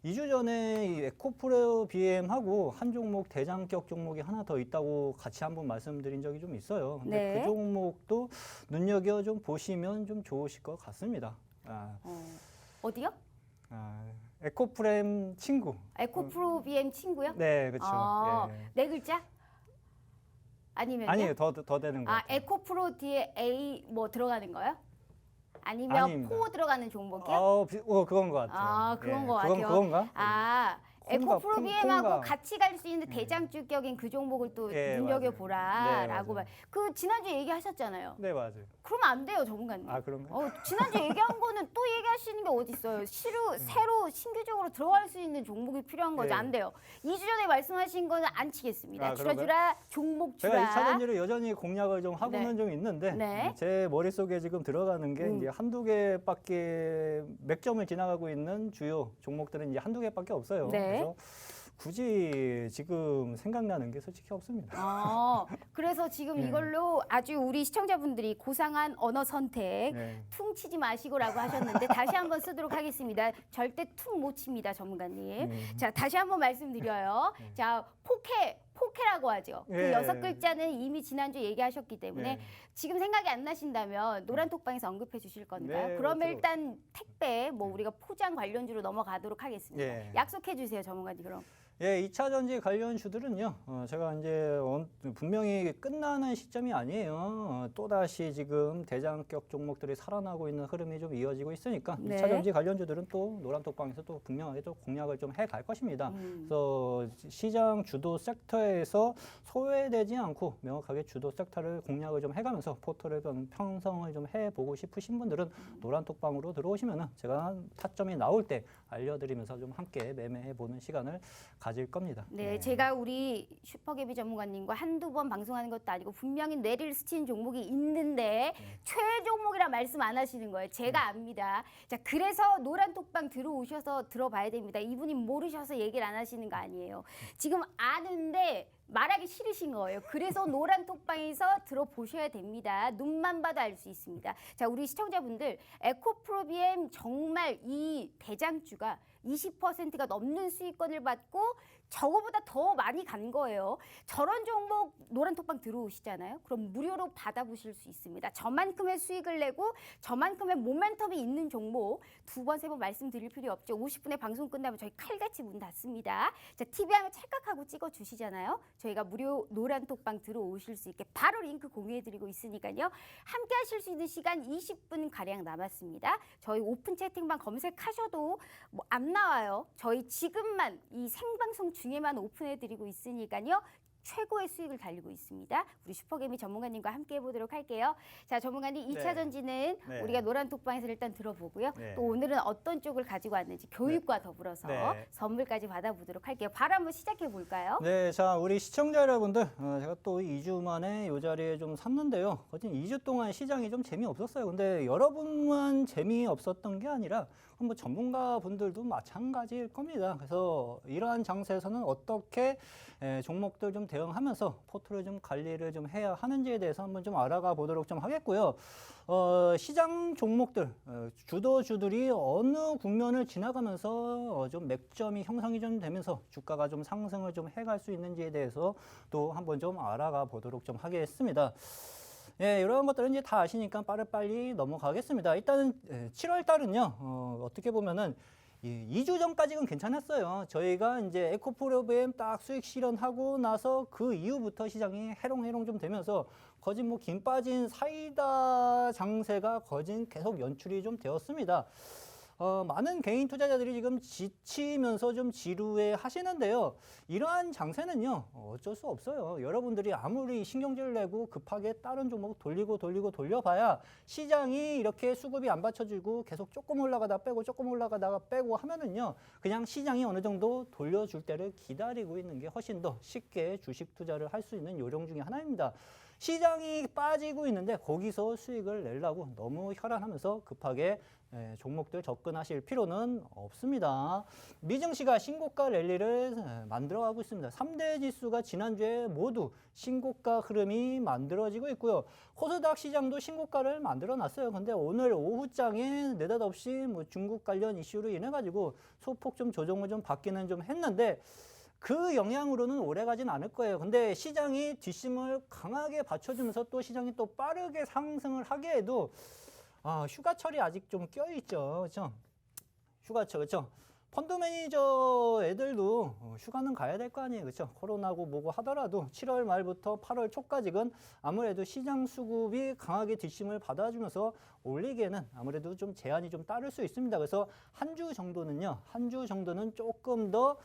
2주 전에 이 에코프로 BM하고 한 종목 대장격 종목이 하나 더 있다고 같이 한번 말씀드린 적이 좀 있어요. 근데 네. 그 종목도 눈여겨 좀 보시면 좀 좋으실 것 같습니다. 어디요? 에코프렘 친구. 에코프로비엠 친구요? 네, 그렇죠. 아, 예. 네 글자? 아니면요? 아니에요, 더 되는 거. 아, 에코프로 뒤에 A 뭐 들어가는 거요? 아니면 아닙니다. 포 들어가는 종목이요? 그건 것 같아요. 아, 그런 거 그건 같아요. 그건가? 아, 콩가, 에코프로비엠하고 콩가. 같이 갈 수 있는 대장주격인 그 종목을 또 예, 눈여겨보라라고 맞아요. 그 지난주에 얘기하셨잖아요. 네, 맞아요. 그러면 안 돼요, 전문가님. 아, 그런가요? 지난주에 얘기한 거는 또 얘기하시는 게 어디 있어요? 새로 신규적으로 들어갈 수 있는 종목이 필요한 거죠. 네. 안 돼요. 2주 전에 말씀하신 거는 안 치겠습니다. 아, 주라주라 종목 주라. 제가 2차 전지를 여전히 공략을 좀 하고는 네. 좀 있는데 네. 제 머릿속에 지금 들어가는 게 이제 한두 개밖에 맥점을 지나가고 있는 주요 종목들은 이제 한두 개밖에 없어요. 네. 그래서 굳이 지금 생각나는 게 솔직히 없습니다. 그래서 지금 네. 이걸로 아주 우리 시청자분들이 고상한 언어 선택 네. 퉁치지 마시고라고 하셨는데 다시 한번 쓰도록 하겠습니다. 절대 퉁 못 칩니다, 전문가님. 자, 다시 한번 말씀드려요. 자, 포케라고 하죠. 그 예. 6글자는 이미 지난주에 얘기하셨기 때문에 네. 지금 생각이 안 나신다면 노란톡방에서 언급해 주실 건가요? 네, 그러면 들어- 일단 택배, 뭐 우리가 포장 관련주로 넘어가도록 하겠습니다. 예. 약속해 주세요, 전문가님. 그럼. 예, 2차 전지 관련 주들은요, 제가 이제 분명히 끝나는 시점이 아니에요. 또다시 지금 대장격 종목들이 살아나고 있는 흐름이 좀 이어지고 있으니까 네. 2차 전지 관련 주들은 또 노란톡방에서 또 분명하게 또 공략을 좀 해갈 것입니다. 그래서 시장 주도 섹터에서 소외되지 않고 명확하게 주도 섹터를 공략을 좀 해가면서 포트를 좀 편성을 좀 해보고 싶으신 분들은 노란톡방으로 들어오시면은 제가 타점이 나올 때 알려드리면서 좀 함께 매매해보는 시간을 가질 겁니다. 네, 제가 우리 슈퍼개비 전문가님과 한두 번 방송하는 것도 아니고 분명히 뇌리를 스치는 종목이 있는데 최종목이라 말씀 안 하시는 거예요. 제가 압니다. 자, 그래서 노란톡방 들어오셔서 들어봐야 됩니다. 이분이 모르셔서 얘기를 안 하시는 거 아니에요. 지금 아는데 말하기 싫으신 거예요. 그래서 노란톡방에서 들어보셔야 됩니다. 눈만 봐도 알 수 있습니다. 자, 우리 시청자분들 에코프로비엠 정말 이 대장주가 20%가 넘는 수익권을 받고 저거보다 더 많이 간 거예요. 저런 종목 노란톡방 들어오시잖아요. 그럼 무료로 받아보실 수 있습니다. 저만큼의 수익을 내고 저만큼의 모멘텀이 있는 종목 두 번, 세 번 말씀드릴 필요 없죠. 50분에 방송 끝나면 저희 칼같이 문 닫습니다. 자, TV 하면 찰칵하고 찍어주시잖아요. 저희가 무료 노란톡방 들어오실 수 있게 바로 링크 공유해드리고 있으니까요. 함께 하실 수 있는 시간 20분-가량 남았습니다. 저희 오픈 채팅방 검색하셔도 뭐 안 나와요. 저희 지금만 이 생방송 중에만 오픈해드리고 있으니까요. 최고의 수익을 달리고 있습니다. 우리 슈퍼개미 전문가님과 함께 해보도록 할게요. 자, 전문가님 2차 네. 전지는 네. 우리가 노란톡방에서 일단 들어보고요. 네. 또 오늘은 어떤 쪽을 가지고 왔는지 교육과 더불어서 네. 선물까지 받아보도록 할게요. 바로 한번 시작해 볼까요? 네, 자, 우리 시청자 여러분들, 제가 또 2주 만에 이 자리에 좀 섰는데요. 거진 2주 동안 시장이 좀 재미없었어요. 근데 여러분만 재미없었던 게 아니라 뭐 전문가 분들도 마찬가지일 겁니다. 그래서 이러한 장세에서는 어떻게 종목들 좀 대응하면서 포트를 좀 관리를 좀 해야 하는지에 대해서 한번 좀 알아가 보도록 좀 하겠고요. 시장 종목들, 주도주들이 어느 국면을 지나가면서 좀 맥점이 형성이 좀 되면서 주가가 좀 상승을 좀 해갈 수 있는지에 대해서 또 한번 좀 알아가 보도록 좀 하겠습니다. 예, 이런 것들은 이제 다 아시니까 빠르빨리 넘어가겠습니다. 일단은 7월 달은요, 어떻게 보면은 2주 전까지는 괜찮았어요. 저희가 이제 에코프로비엠 딱 수익 실현하고 나서 그 이후부터 시장이 해롱해롱 좀 되면서 거진 뭐 김 빠진 사이다 장세가 거진 계속 연출이 좀 되었습니다. 많은 개인 투자자들이 지금 지치면서 좀 지루해 하시는데요. 이러한 장세는요, 어쩔 수 없어요. 여러분들이 아무리 신경질 내고 급하게 다른 종목 돌려봐야 시장이 이렇게 수급이 안 받쳐지고 계속 조금 올라가다 빼고 조금 올라가다가 빼고 하면은요, 그냥 시장이 어느 정도 돌려줄 때를 기다리고 있는 게 훨씬 더 쉽게 주식 투자를 할 수 있는 요령 중에 하나입니다. 시장이 빠지고 있는데 거기서 수익을 내려고 너무 혈안하면서 급하게 종목들 접근하실 필요는 없습니다. 미증시가 신고가 랠리를 만들어가고 있습니다. 3대 지수가 지난주에 모두 신고가 흐름이 만들어지고 있고요. 코스닥 시장도 신고가를 만들어놨어요. 근데 오늘 오후장에 느닷없이 뭐 중국 관련 이슈로 인해 가지고 소폭 좀 조정을 좀 받기는 좀 했는데 그 영향으로는 오래 가진 않을 거예요. 근데 시장이 뒷심을 강하게 받쳐주면서 또 시장이 또 빠르게 상승을 하게 해도 휴가철이 아직 좀 껴있죠. 그렇죠? 휴가철, 그렇죠? 펀드 매니저 애들도 휴가는 가야 될 거 아니에요. 그렇죠? 코로나고 뭐고 하더라도 7월 말부터 8월 초까지는 아무래도 시장 수급이 강하게 뒷심을 받아주면서 올리기에는 아무래도 좀 제한이 좀 따를 수 있습니다. 그래서 한 주 정도는 조금 더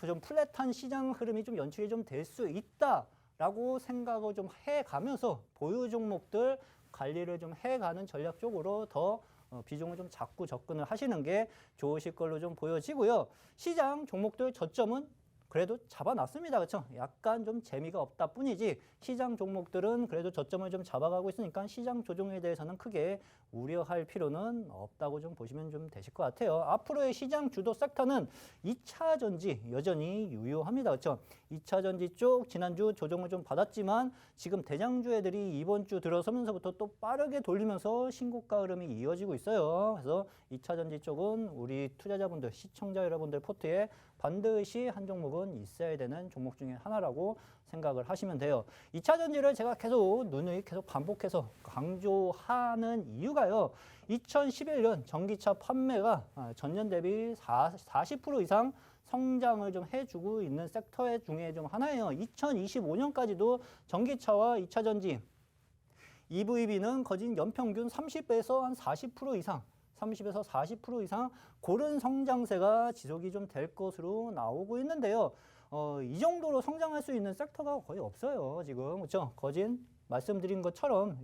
좀 플랫한 시장 흐름이 좀 연출이 좀 될 수 있다라고 생각을 좀 해가면서 보유 종목들 관리를 좀 해가는 전략 쪽으로 더 비중을 좀 잡고 접근을 하시는 게 좋으실 걸로 좀 보여지고요. 시장 종목들 저점은 그래도 잡아놨습니다. 그렇죠? 약간 좀 재미가 없다 뿐이지 시장 종목들은 그래도 저점을 좀 잡아가고 있으니까 시장 조정에 대해서는 크게 우려할 필요는 없다고 좀 보시면 좀 되실 것 같아요. 앞으로의 시장 주도 섹터는 2차 전지 여전히 유효합니다. 그렇죠? 2차 전지 쪽 지난주 조정을 좀 받았지만 지금 대장주 애들이 이번 주 들어서면서부터 또 빠르게 돌리면서 신고가 흐름이 이어지고 있어요. 그래서 2차 전지 쪽은 우리 투자자분들, 시청자 여러분들 포트에 반드시 한 종목은 있어야 되는 종목 중에 하나라고 생각을 하시면 돼요. 2차 전지를 제가 계속 계속 반복해서 강조하는 이유가요. 2011년 전기차 판매가 전년 대비 40% 이상 성장을 좀 해주고 있는 섹터 중에 좀 하나예요. 2025년까지도 전기차와 2차 전지, EVB는 거진 연평균 30에서 한 40% 이상, 30에서 40% 이상 고른 성장세가 지속이 좀 될 것으로 나오고 있는데요. 이 정도로 성장할 수 있는 섹터가 거의 없어요. 지금 그렇죠? 거진 말씀드린 것처럼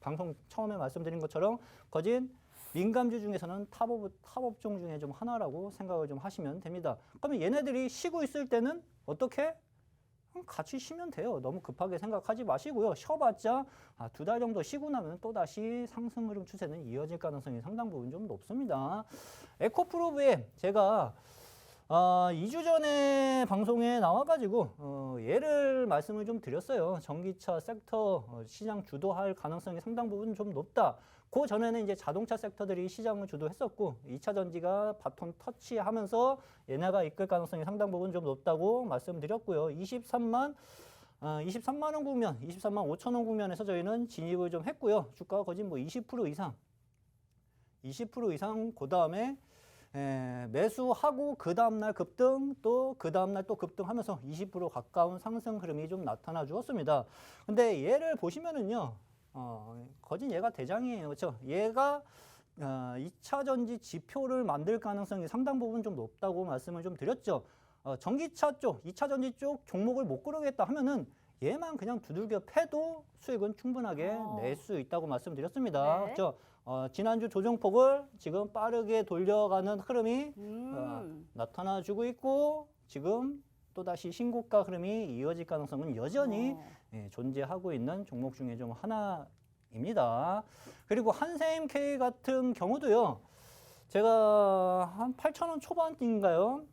방송 처음에 말씀드린 것처럼 거진 민감주 중에서는 탑업종 중에 좀 하나라고 생각을 좀 하시면 됩니다. 그러면 얘네들이 쉬고 있을 때는 어떻게? 같이 쉬면 돼요. 너무 급하게 생각하지 마시고요. 쉬어봤자 2달 정도 쉬고 나면 또다시 상승 흐름 추세는 이어질 가능성이 상당 부분 좀 높습니다. 에코프로브에 제가 2주 전에 방송에 나와가지고 얘를 말씀을 좀 드렸어요. 전기차 섹터 시장 주도할 가능성이 상당 부분 좀 높다. 그 전에는 이제 자동차 sek터들이 시장을 주도했었고 2차 전지가 바톤 터치하면서 얘네가 이끌 가능성이 상당 부분 좀 높다고 말씀드렸고요. 23만 원 국면, 23만 5천 원 국면에서 저희는 진입을 좀 했고요. 주가가 거의 뭐 20% 이상 그 다음에 매수하고 그 다음날 급등 또 그 다음날 또 급등하면서 20% 가까운 상승 흐름이 좀 나타나 주었습니다. 근데 얘를 보시면은요. 거진 얘가 대장이에요. 그렇죠? 얘가 2차 전지 지표를 만들 가능성이 상당 부분 좀 높다고 말씀을 좀 드렸죠. 전기차 쪽, 2차 전지 쪽 종목을 못 고르겠다 하면은 얘만 그냥 두들겨 패도 수익은 충분하게 낼 수 있다고 말씀드렸습니다. 네. 그렇죠? 지난주 조정폭을 지금 빠르게 돌려가는 흐름이 나타나주고 있고 지금 또다시 신고가 흐름이 이어질 가능성은 여전히 존재하고 있는 종목 중에 좀 하나입니다. 그리고 한샘K 같은 경우도요. 제가 한 8,000원 초반인가요?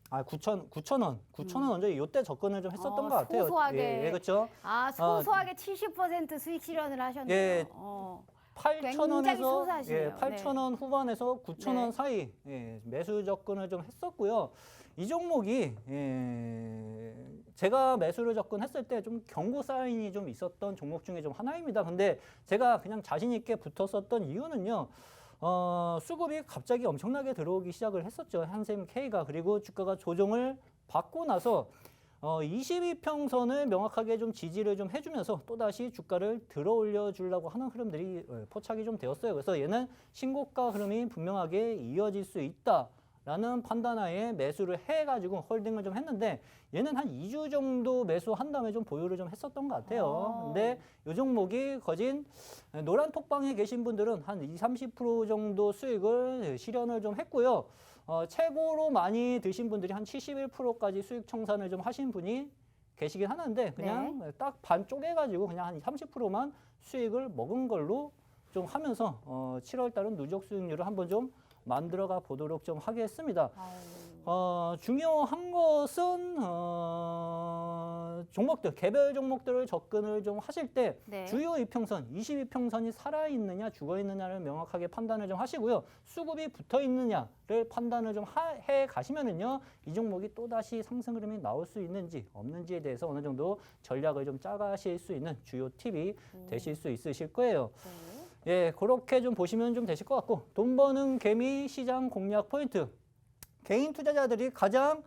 9,000원 언제 이때 접근을 좀 했었던 것 같아요. 소소하게. 예, 그렇죠. 소소하게 70% 수익 실현을 하셨네요. 예. 굉장히 8,000원에서 소소하시네요. 8,000원 후반에서 9,000원 네. 사이 매수 접근을 좀 했었고요. 이 종목이 제가 매수를 접근했을 때 좀 경고 사인이 좀 있었던 종목 중에 좀 하나입니다. 근데 제가 그냥 자신 있게 붙었었던 이유는요. 수급이 갑자기 엄청나게 들어오기 시작을 했었죠. 한샘K가. 그리고 주가가 조정을 받고 나서 22평선을 명확하게 좀 지지를 좀 해주면서 또다시 주가를 들어 올려 주려고 하는 흐름들이 포착이 좀 되었어요. 그래서 얘는 신고가 흐름이 분명하게 이어질 수 있다라는 판단하에 매수를 해가지고 홀딩을 좀 했는데 얘는 한 2주 정도 매수한 다음에 좀 보유를 좀 했었던 것 같아요. 근데 이 종목이 거진 노란 톡방에 계신 분들은 한 20-30% 정도 수익을 실현을 좀 했고요. 최고로 많이 드신 분들이 한 71%까지 수익 청산을 좀 하신 분이 계시긴 하는데 그냥 딱 반 쪼개가지고 그냥 한 30%만 수익을 먹은 걸로 좀 하면서 7월 달은 누적 수익률을 한번 좀 만들어가 보도록 좀 하겠습니다. 중요한 것은 종목들, 개별 종목들을 접근을 좀 하실 때 주요 이평선, 22평선이 살아있느냐 죽어있느냐를 명확하게 판단을 좀 하시고요. 수급이 붙어있느냐를 판단을 좀 해 가시면은요. 이 종목이 또다시 상승 흐름이 나올 수 있는지 없는지에 대해서 어느 정도 전략을 좀 짜가실 수 있는 주요 팁이 되실 수 있으실 거예요. 예, 그렇게 좀 보시면 좀 되실 것 같고 돈 버는 개미 시장 공략 포인트. 개인 투자자들이 가장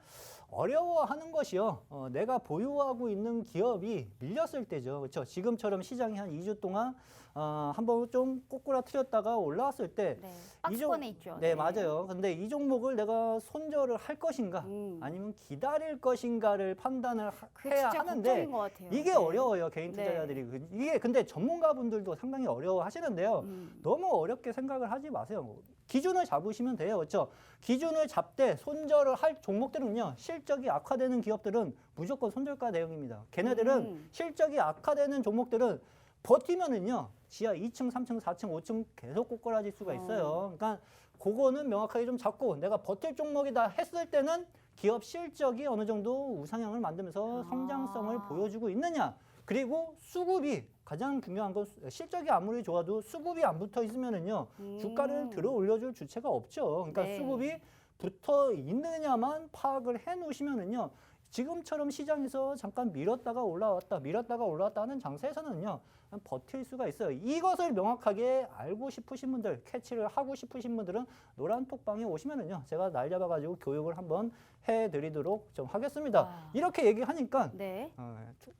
어려워하는 것이요. 내가 보유하고 있는 기업이 밀렸을 때죠. 그렇죠? 지금처럼 시장이 한 2주 동안 한번 좀 꼬꾸라트렸다가 올라왔을 때 박스권에 있죠. 네, 맞아요. 근데 이 종목을 내가 손절을 할 것인가 아니면 기다릴 것인가를 판단을 해야 하는데 이게 어려워요. 개인 투자자들이. 이게 근데 전문가분들도 상당히 어려워하시는데요. 너무 어렵게 생각을 하지 마세요. 기준을 잡으시면 돼요. 그렇죠? 기준을 잡되 손절을 할 종목들은요. 실적이 악화되는 기업들은 무조건 손절가 대응입니다. 걔네들은 실적이 악화되는 종목들은 버티면은요. 지하 2층, 3층, 4층, 5층 계속 꼬꾸라질 수가 있어요. 그러니까 그거는 명확하게 좀 잡고 내가 버틸 종목이다 했을 때는 기업 실적이 어느 정도 우상향을 만들면서 성장성을 보여주고 있느냐. 그리고 수급이 가장 중요한 건 실적이 아무리 좋아도 수급이 안 붙어 있으면은요. 주가를 들어 올려줄 주체가 없죠. 그러니까 수급이 붙어 있느냐만 파악을 해 놓으시면은요. 지금처럼 시장에서 잠깐 밀었다가 올라왔다 하는 장세에서는요, 버틸 수가 있어요. 이것을 명확하게 알고 싶으신 분들, 캐치를 하고 싶으신 분들은 노란톡방에 오시면은요, 제가 날 잡아가지고 교육을 한번 해드리도록 좀 하겠습니다. 와. 이렇게 얘기하니까 네.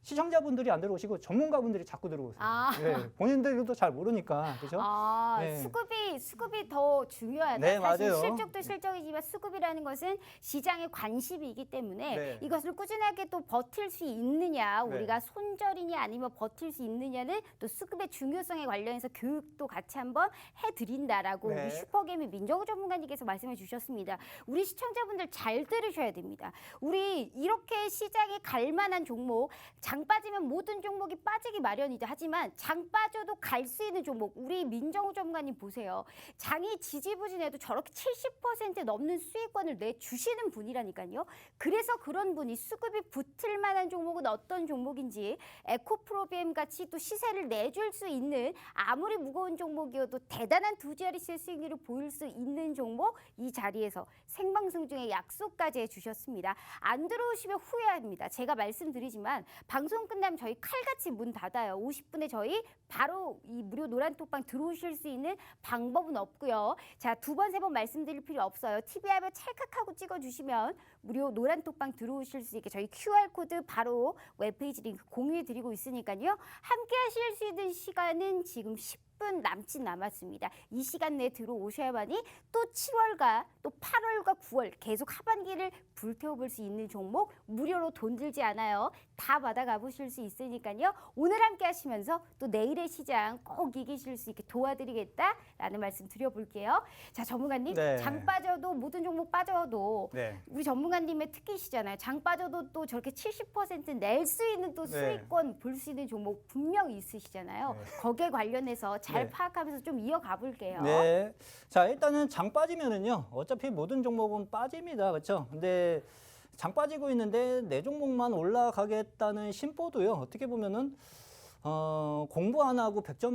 시청자분들이 안 들어오시고 전문가분들이 자꾸 들어오세요. 아. 네, 본인들도 잘 모르니까, 그죠? 아, 네. 수급이 더 중요하다. 네, 사실 맞아요. 실적도 실적이지만 수급이라는 것은 시장의 관심이기 때문에 네. 이것을 꾸준하게 또 버틸 수 있느냐, 네. 우리가 손절이냐 아니면 버틸 수 있느냐는 또 수급의 중요성에 관련해서 교육도 같이 한번 해드린다라고 네. 우리 슈퍼개미 민정우 전문가님께서 말씀해 주셨습니다. 우리 시청자분들 잘 들으셔야 됩니다. 우리 이렇게 시장에 갈 만한 종목, 장 빠지면 모든 종목이 빠지기 마련이다. 하지만 장 빠져도 갈 수 있는 종목, 우리 민정우 전문가님 보세요. 장이 지지부진해도 저렇게 70% 넘는 수익권을 내주시는 분이라니까요. 그래서 그런 분이 수급이 붙을 만한 종목은 어떤 종목인지 에코프로비엠 같이 또 시세를 내줄 수 있는, 아무리 무거운 종목이어도 대단한 두 자릿수의 수익률을 보일 수 있는 종목, 이 자리에서 생방송 중에 약속까지 해주셨습니다. 안 들어오시면 후회합니다. 제가 말씀드리지만 방송 끝나면 저희 칼같이 문 닫아요. 50분에 저희 바로 이 무료 노란톡방 들어오실 수 있는 방법은 없고요. 자, 두 번, 세 번 말씀드릴 필요 없어요. TV 화면 찰칵하고 찍어주시면 무료 노란톡방 들어오실 수 있게 저희 QR코드 바로 웹페이지 링크 공유해드리고 있으니까요. 함께 하실 수 있는 시간은 지금 10분 남짓 남았습니다. 이 시간 내에 들어오셔야만이 또 7월과 또 8월과 9월 계속 하반기를 불태워볼 수 있는 종목, 무료로 돈 들지 않아요. 다 받아가 보실 수 있으니까요. 오늘 함께 하시면서 또 내일의 시장 꼭 이기실 수 있게 도와드리겠다라는 말씀 드려볼게요. 자, 전문가님, 네. 장 빠져도 모든 종목 빠져도 네. 우리 전문가님의 특기시잖아요. 장 빠져도 또 저렇게 70% 낼 수 있는 또 네. 수익권 볼 수 있는 종목 분명히 있으시잖아요. 네. 거기에 관련해서 잘 네. 파악하면서 좀 이어가 볼게요. 네. 자, 일단은 장 빠지면은요, 어차피 모든 종목은 빠집니다. 그렇죠? 근데 장 빠지고 있는데 네 종목만 올라가겠다는 심보도요, 어떻게 보면은 공부 안 하고 100점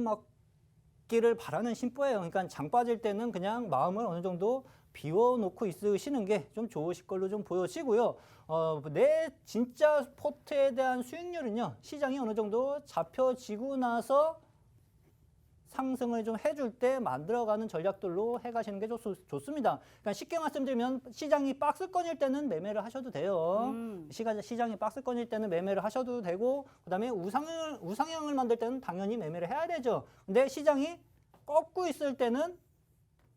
맞기를 바라는 심보예요. 그러니까 장 빠질 때는 그냥 마음을 어느 정도 비워놓고 있으시는 게 좀 좋으실 걸로 좀 보여지고요. 내 진짜 포트에 대한 수익률은요, 시장이 어느 정도 잡혀지고 나서 상승을 좀 해줄 때 만들어가는 전략들로 해가시는 게 좋습니다. 그러니까 쉽게 말씀드리면 시장이 박스권일 때는 매매를 하셔도 돼요. 시장이 박스권일 때는 매매를 하셔도 되고, 그다음에 우상향을 만들 때는 당연히 매매를 해야 되죠. 근데 시장이 꺾고 있을 때는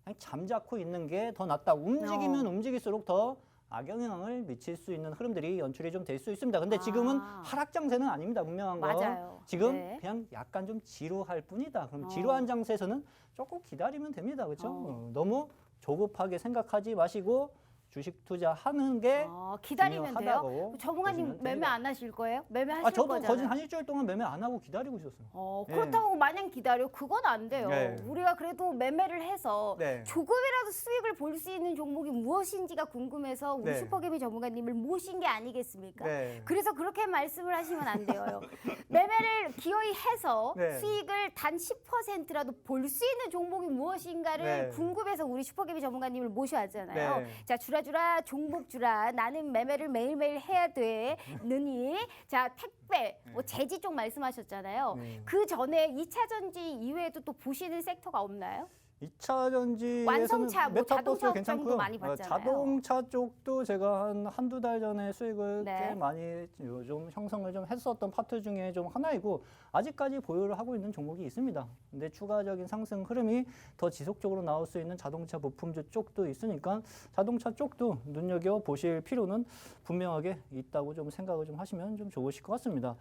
그냥 잠자코 있는 게 더 낫다. 움직이면 움직일수록 더 악영향을 미칠 수 있는 흐름들이 연출이 좀 될 수 있습니다. 근데 지금은 하락 장세는 아닙니다. 분명한 거. 맞아요. 지금 네. 그냥 약간 좀 지루할 뿐이다. 그럼 지루한 장세에서는 조금 기다리면 됩니다. 그렇죠? 너무 조급하게 생각하지 마시고 주식 투자하는 게 기다리면 돼요? 중요하다고 전문가님 보시면 매매 됩니다. 안 하실 거예요? 매매하실 저도 거잖아요. 거진 한 일주일 동안 매매 안 하고 기다리고 있었어요. 그렇다고 마냥 기다려? 그건 안 돼요. 네. 우리가 그래도 매매를 해서 네. 조금이라도 수익을 볼 수 있는 종목이 무엇인지가 궁금해서 우리 네. 슈퍼개미 전문가님을 모신 게 아니겠습니까? 네. 그래서 그렇게 말씀을 하시면 안 돼요. 매매를 기어이 해서 네. 수익을 단 10%라도 볼 수 있는 종목이 무엇인가를 네. 궁금해서 우리 슈퍼개미 전문가님을 모셔왔잖아요. 네. 자, 주라 종목 주라, 나는 매매를 매일매일 해야 되느니, 자, 택배, 뭐 제지 쪽 말씀하셨잖아요. 네. 그 전에 2차 전지 이외에도 또 보시는 섹터가 없나요? 2차 전지에서는 완성차, 뭐 메타버스 자동차 괜찮고요. 업종도 많이 봤잖아요. 자동차 쪽도 제가 한두 달 전에 수익을 네. 꽤 많이 좀 형성을 좀 했었던 파트 중에 좀 하나이고, 아직까지 보유를 하고 있는 종목이 있습니다. 근데 추가적인 상승 흐름이 더 지속적으로 나올 수 있는 자동차 부품주 쪽도 있으니까 자동차 쪽도 눈여겨 보실 필요는 분명하게 있다고 좀 생각을 좀 하시면 좀 좋으실 것 같습니다.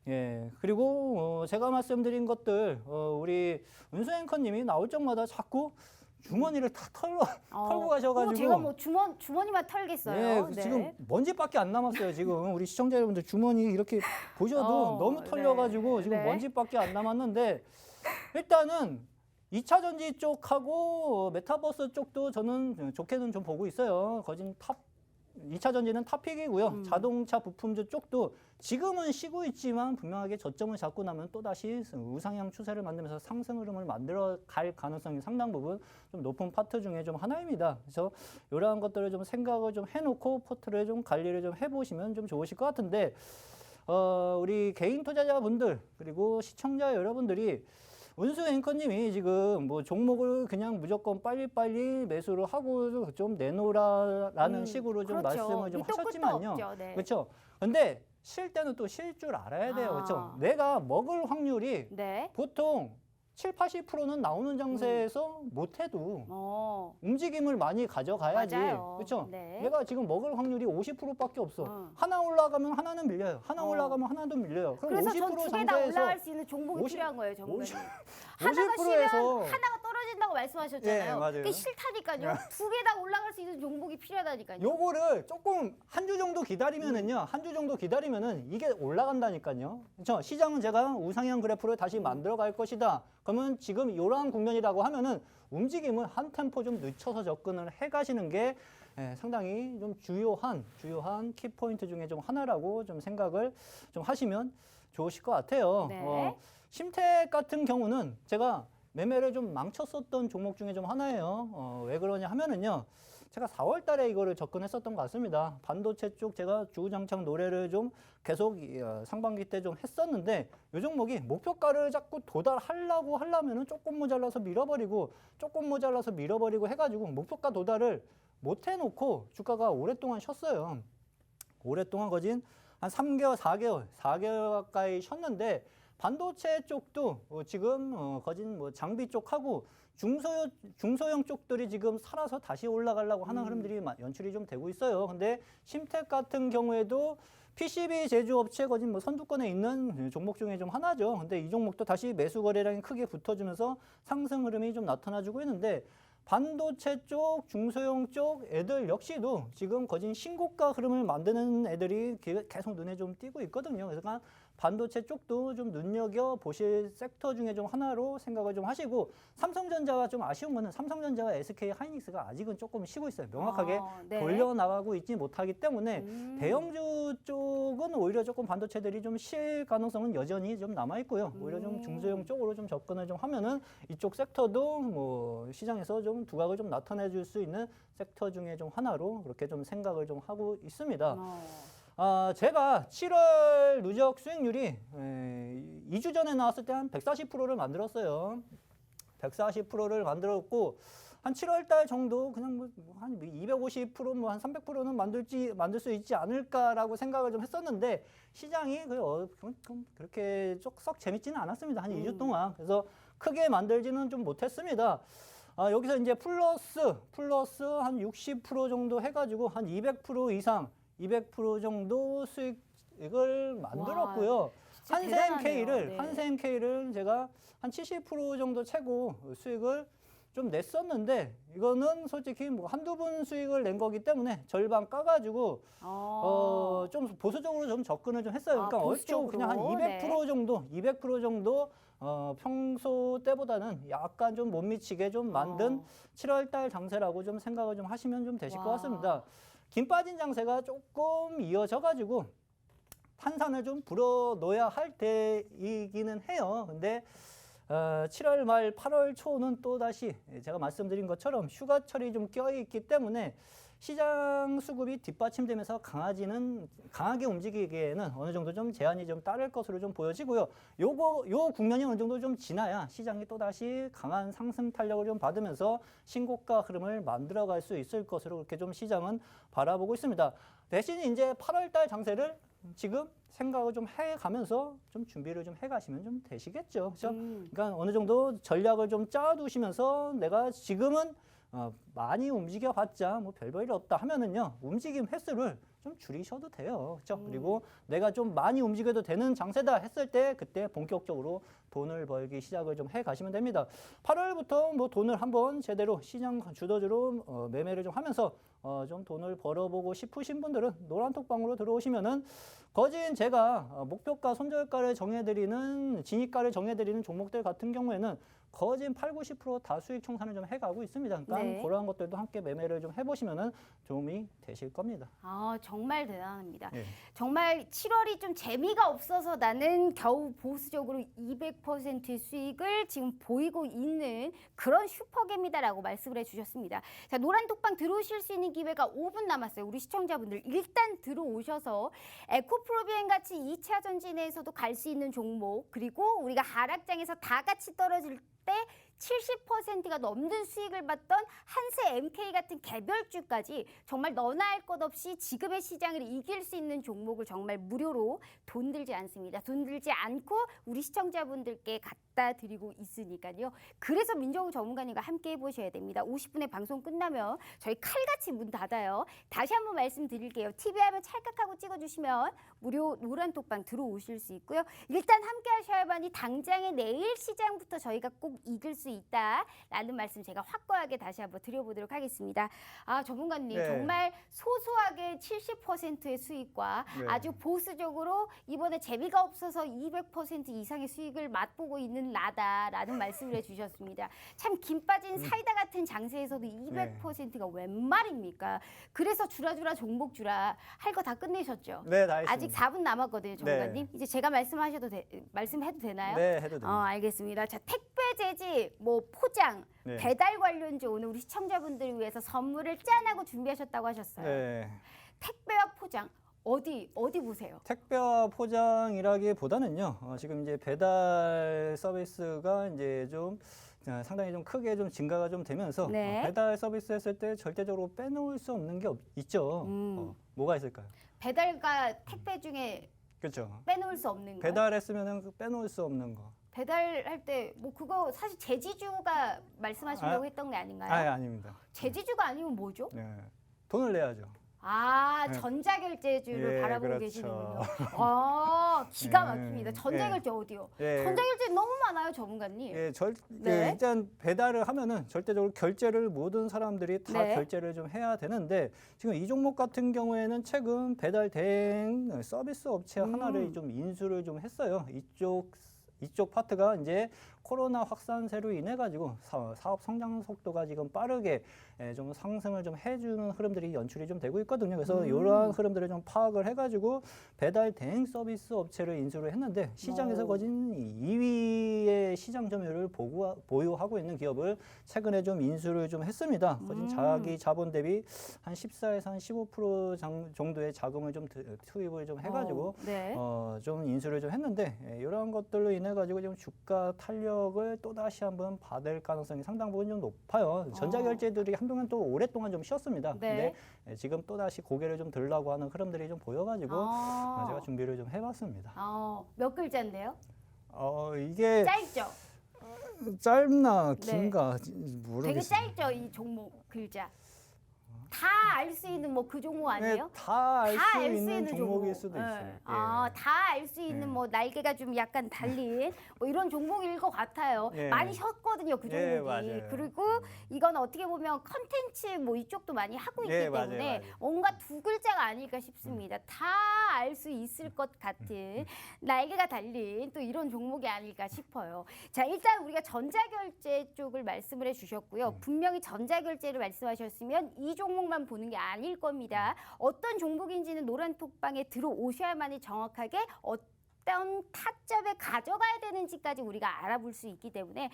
예, 그리고 제가 말씀드린 것들 우리 은수 앵커님이 나올 적마다 자꾸 주머니를 다 털고 가셔가지고 제가 뭐 주머니만 털겠어요. 예, 네. 지금 먼지밖에 안 남았어요. 지금 우리 시청자 여러분들 주머니 이렇게 보셔도 너무 털려가지고 네. 지금 네. 먼지밖에 안 남았는데, 일단은 2차 전지 쪽하고 메타버스 쪽도 저는 좋게는 좀 보고 있어요. 거진 탑 2차 전지는 탑픽이고요. 자동차 부품주 쪽도 지금은 쉬고 있지만 분명하게 저점을 잡고 나면 또다시 우상향 추세를 만들면서 상승 흐름을 만들어 갈 가능성이 상당 부분 좀 높은 파트 중에 좀 하나입니다. 그래서 이러한 것들을 좀 생각을 좀 해놓고 포트를 좀 관리를 좀 해보시면 좀 좋으실 것 같은데 우리 개인 투자자분들 그리고 시청자 여러분들이 운수 앵커님이 지금 뭐 종목을 그냥 무조건 빨리빨리 매수를 하고 좀 내놓으라라는 식으로 좀 그렇죠. 말씀을 좀 밑도 끝도 하셨지만요. 없죠. 네. 그렇죠. 근데 쉴 때는 또 쉴 줄 알아야 돼요. 그렇죠. 내가 먹을 확률이 네. 보통 7, 80%는 나오는 장세에서 못해도 움직임을 많이 가져가야지. 맞아요. 그렇죠? 네. 내가 지금 먹을 확률이 50%밖에 없어. 하나 올라가면 하나는 밀려요. 하나 올라가면 하나도 밀려요. 그럼 그래서 50% 전 두 개 다 장세에서 올라갈 수 있는 종목이 50 필요한 거예요, 정말. 50 하나가 50% 쉬면 에서 하나가 떨어진다고 말씀하셨잖아요. 예, 맞아요. 그게 싫다니까요. 두 개 다 올라갈 수 있는 종목이 필요하다니까요. 요거를 조금 한 주 정도 기다리면은요. 한 주 정도 기다리면은 이게 올라간다니까요. 그렇죠? 시장은 제가 우상향 그래프를 다시 만들어 갈 것이다. 그러면 지금 이러한 국면이라고 하면은 움직임을 한 템포 좀 늦춰서 접근을 해 가시는 게 상당히 좀 주요한 키포인트 중에 좀 하나라고 좀 생각을 좀 하시면 좋으실 것 같아요. 네. 심택 같은 경우는 제가 매매를 좀 망쳤었던 종목 중에 좀 하나예요. 왜 그러냐 하면은요. 제가 4월 달에 이거를 접근했었던 것 같습니다. 반도체 쪽 제가 주구장창 노래를 좀 계속 상반기 때 좀 했었는데 이 종목이 목표가를 자꾸 도달하려고 하려면은 조금 모자라서 밀어버리고 해가지고 목표가 도달을 못 해놓고 주가가 오랫동안 쉬었어요. 오랫동안 거진 한 3개월, 4개월 가까이 쉬었는데 반도체 쪽도 지금 거진 뭐 장비 쪽하고 중소형 쪽들이 지금 살아서 다시 올라가려고 하는 흐름들이 연출이 좀 되고 있어요. 근데 심택 같은 경우에도 PCB 제조업체 거진 뭐 선두권에 있는 종목 중에 좀 하나죠. 근데 이 종목도 다시 매수 거래량이 크게 붙어주면서 상승 흐름이 좀 나타나주고 있는데 반도체 쪽, 중소형 쪽 애들 역시도 지금 거진 신고가 흐름을 만드는 애들이 계속 눈에 좀 띄고 있거든요. 그래서 반도체 쪽도 좀 눈여겨 보실 섹터 중에 좀 하나로 생각을 좀 하시고 삼성전자가 좀 아쉬운 거는 삼성전자와 SK 하이닉스가 아직은 조금 쉬고 있어요. 명확하게 네. 돌려 나가고 있지 못하기 때문에 대형주 쪽은 오히려 조금 반도체들이 좀 쉴 가능성은 여전히 좀 남아 있고요. 오히려 좀 중소형 쪽으로 좀 접근을 좀 하면은 이쪽 섹터도 뭐 시장에서 좀 두각을 좀 나타내 줄 수 있는 섹터 중에 좀 하나로 그렇게 좀 생각을 좀 하고 있습니다. 제가 7월 누적 수익률이 2주 전에 나왔을 때 한 140%를 만들었어요. 140%를 만들었고 한 7월 달 정도 그냥 뭐 한 250% 뭐 한 300%는 만들 수 있지 않을까라고 생각을 좀 했었는데 시장이 그렇게 썩 재밌지는 않았습니다. 한 2주 동안. 그래서 크게 만들지는 좀 못했습니다. 여기서 이제 플러스 한 60% 정도 해가지고 한 200% 이상 200% 정도 수익을 만들었고요. 한샘K를 제가 한 70% 정도 채고 수익을 좀 냈었는데 이거는 솔직히 뭐 한두 분 수익을 낸 거기 때문에 절반 까가지고 좀 보수적으로 좀 접근을 좀 했어요. 그러니까 얼추 그냥 한 200% 정도 평소 때보다는 약간 좀 못 미치게 좀 만든 7월 달 장세라고 좀 생각을 좀 하시면 좀 되실 것 같습니다. 김 빠진 장세가 조금 이어져가지고 탄산을 좀 불어넣어야 할 때이기는 해요. 근데 7월 말 8월 초는 또 다시 제가 말씀드린 것처럼 휴가철이 좀 껴있기 때문에 시장 수급이 뒷받침되면서 강하게 움직이기에는 어느 정도 좀 제한이 좀 따를 것으로 좀 보여지고요. 요 국면이 어느 정도 좀 지나야 시장이 또 다시 강한 상승 탄력을 좀 받으면서 신고가 흐름을 만들어갈 수 있을 것으로 그렇게 좀 시장은 바라보고 있습니다. 대신 이제 8월 달 장세를 지금 생각을 좀 해가면서 좀 준비를 좀 해가시면 좀 되시겠죠. 그렇죠? 그러니까 어느 정도 전략을 좀 짜두시면서 내가 지금은 많이 움직여봤자 뭐 별 볼 일 없다 하면은요 움직임 횟수를 좀 줄이셔도 돼요. 그렇죠? 그리고 내가 좀 많이 움직여도 되는 장세다 했을 때 그때 본격적으로 돈을 벌기 시작을 좀 해 가시면 됩니다. 8월부터 뭐 돈을 한번 제대로 시장 주도주로 매매를 좀 하면서 좀 돈을 벌어보고 싶으신 분들은 노란톡방으로 들어오시면은 거진 제가 목표가, 손절가를 정해드리는 진입가를 정해드리는 종목들 같은 경우에는 거진 80~90% 다 수익 청산을 좀 해가고 있습니다. 그러니까 네. 그러한 것들도 함께 매매를 좀 해보시면은 도움이 되실 겁니다. 아, 정말 대단합니다. 예. 정말 7월이 좀 재미가 없어서 나는 겨우 보수적으로 200%의 수익을 지금 보이고 있는 그런 슈퍼개미다라고 말씀을 해주셨습니다. 자, 노란 톡방 들어오실 수 있는 기회가 5분 남았어요. 우리 시청자분들 일단 들어오셔서 에코프로비엔 같이 2차 전지내에서도 갈 수 있는 종목, 그리고 우리가 하락장에서 다 같이 떨어질 때 70%가 넘는 수익을 봤던 한세 MK 같은 개별주까지 정말 너나 할 것 없이 지금의 시장을 이길 수 있는 종목을 정말 무료로 돈 들지 않습니다. 돈 들지 않고 우리 시청자분들께 갖다 드리고 있으니까요. 그래서 민정우 전문가님과 함께 해보셔야 됩니다. 50분의 방송 끝나면 저희 칼같이 문 닫아요. 다시 한번 말씀드릴게요. TV 화면 찰칵하고 찍어주시면 무료 노란 톡방 들어오실 수 있고요. 일단 함께 하셔야 하니 당장의 내일 시장부터 저희가 꼭 이길 수 있다라는 말씀 제가 확고하게 다시 한번 드려보도록 하겠습니다. 아, 전문가님 네. 정말 소소하게 70%의 수익과 네. 아주 보수적으로 이번에 재미가 없어서 200% 이상의 수익을 맛보고 있는 나다라는 말씀을 해주셨습니다. 참 김 빠진 사이다 같은 장세에서도 200%가 웬 말입니까? 그래서 주라 종목 주라 할 거 다 끝내셨죠? 네, 다 했습니다. 아직 4분 남았거든요, 전문가님. 이제 제가 말씀해도 되나요? 네, 해도 됩니다. 알겠습니다. 자, 택배 제지, 뭐 포장, 네. 배달 관련주 오늘 우리 시청자분들을 위해서 선물을 짠하고 준비하셨다고 하셨어요. 네. 택배와 포장 어디 보세요? 택배와 포장이라기보다는요. 지금 이제 배달 서비스가 이제 좀 상당히 좀 크게 좀 증가가 좀 되면서 네. 배달 서비스 했을 때 절대적으로 빼놓을 수 없는 게 있죠. 뭐가 있을까요? 배달과 택배 중에 그렇죠. 빼놓을 수 없는 거. 배달했으면은 빼놓을 수 없는 거. 배달할 때 뭐 그거 사실 제지주가 말씀하시려고 했던 게 아닌가요? 아닙니다. 제지주가 아니면 뭐죠? 네. 돈을 내야죠. 아, 네. 전자결제주를 예, 바라보고 그렇죠. 계시는군요. 아, 기가 예, 막힙니다. 전자결제 어디요? 예. 전자결제 너무 많아요, 전문가님. 예, 네. 일단 배달을 하면은 절대적으로 결제를 모든 사람들이 다 네. 결제를 좀 해야 되는데 지금 이 종목 같은 경우에는 최근 배달 대행 서비스 업체 하나를 좀 인수를 좀 했어요. 이쪽 파트가 이제 코로나 확산세로 인해 가지고 사업 성장 속도가 지금 빠르게 좀 상승을 좀 해주는 흐름들이 연출이 좀 되고 있거든요. 그래서 이러한 흐름들을 좀 파악을 해가지고 배달 대행 서비스 업체를 인수를 했는데 시장에서 거진 2위의 시장 점유율을 보유하고 있는 기업을 최근에 좀 인수를 좀 했습니다. 거진 자기 자본 대비 한 14에서 한 15% 정도의 자금을 좀 투입을 좀 해가지고 네. 좀 인수를 좀 했는데 이러한 것들로 인해 가지고 지금 주가 탄력을 또 다시 한번 받을 가능성이 상당 부분 좀 높아요. 전자결제들이 한동안 또 오랫동안 좀 쉬었습니다. 네. 근데 지금 또 다시 고개를 좀 들라고 하는 흐름들이 좀 보여가지고 제가 준비를 좀 해봤습니다. 몇 글자인데요? 이게 짧죠? 짧나 긴가 모르겠어요. 되게 짧죠, 이 종목 글자. 다 알 수 있는 뭐 그 종목 아니에요? 다 알 수 알 있는 종목일 수도 네. 있어요. 다 알 수 있는 뭐 날개가 좀 약간 달린 뭐 이런 종목일 것 같아요. 예. 많이 쉬었거든요, 그 종목이. 예, 맞아요. 그리고 이건 어떻게 보면 컨텐츠 뭐 이쪽도 많이 하고 있기 예, 맞아요, 때문에 맞아요. 뭔가 두 글자가 아닐까 싶습니다. 다 알 수 있을 것 같은 날개가 달린 또 이런 종목이 아닐까 싶어요. 자, 일단 우리가 전자결제 쪽을 말씀을 해주셨고요. 분명히 전자결제를 말씀하셨으면 이 종목만 보는 게 아닐 겁니다. 어떤 종목인지는 노란 톡방에 들어오셔야만이 정확하게 어떤 타점에 가져가야 되는지까지 우리가 알아볼 수 있기 때문에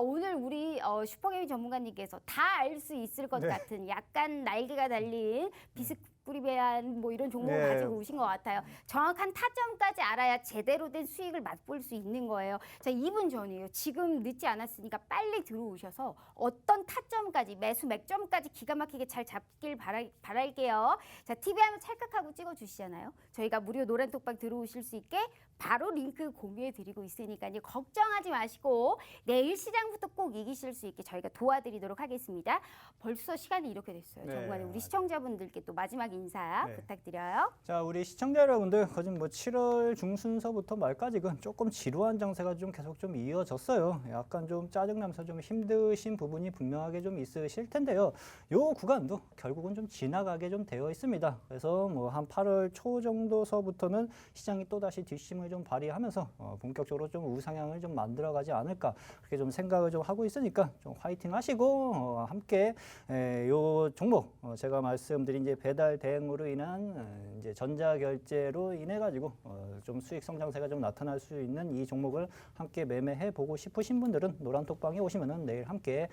오늘 우리 슈퍼개미 전문가님께서 다 알 수 있을 것 같은 약간 날개가 달린 비스꾸리배한 뭐 이런 종목을 네. 가지고 오신 것 같아요. 정확한 타점까지 알아야 제대로 된 수익을 맛볼 수 있는 거예요. 자, 2분 전이에요. 지금 늦지 않았으니까 빨리 들어오셔서 어떤 타점까지 매수 맥점까지 기가 막히게 잘 잡길 바랄게요. 자, TV 화면 찰칵하고 찍어주시잖아요. 저희가 무료 노란 톡방 들어오실 수 있게 바로 링크 공유해드리고 있으니까요. 걱정하지 마시고 내일 시장부터 꼭 이기실 수 있게 저희가 도와드리도록 하겠습니다. 벌써 시간이 이렇게 됐어요. 네, 정말 우리 맞아요. 시청자분들께 또 마지막 마지막 인사 네. 부탁드려요. 자, 우리 시청자 여러분들, 거진 뭐 7월 중순서부터 말까지는 조금 지루한 장세가 좀 계속 좀 이어졌어요. 약간 좀 짜증나면서 좀 힘드신 부분이 분명하게 좀 있으실 텐데요. 요 구간도 결국은 좀 지나가게 좀 되어 있습니다. 그래서 뭐 한 8월 초 정도서부터는 시장이 또다시 뒷심을 좀 발휘하면서 본격적으로 좀 우상향을 좀 만들어가지 않을까 그렇게 좀 생각을 좀 하고 있으니까 좀 화이팅 하시고 함께 요 종목 제가 말씀드린 이제 배달 대행으로 인한 이제 전자 결제로 인해 가지고 좀 수익 성장세가 좀 나타날 수 있는 이 종목을 함께 매매해 보고 싶으신 분들은 노란톡방에 오시면은 내일 함께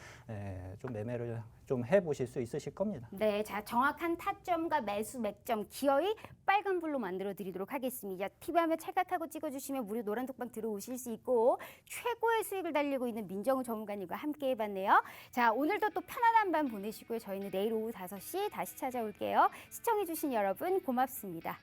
좀 매매를 좀 해보실 수 있으실 겁니다. 네, 자 정확한 타점과 매수 맥점 기어이 빨간불로 만들어 드리도록 하겠습니다. TV화면 찰칵하고 찍어주시면 무료 노란톡방 들어오실 수 있고 최고의 수익을 달리고 있는 민정우 전문가님과 함께 해봤네요. 자 오늘도 또 편안한 밤 보내시고요. 저희는 내일 오후 5시 다시 찾아올게요. 시청해주신 여러분 고맙습니다.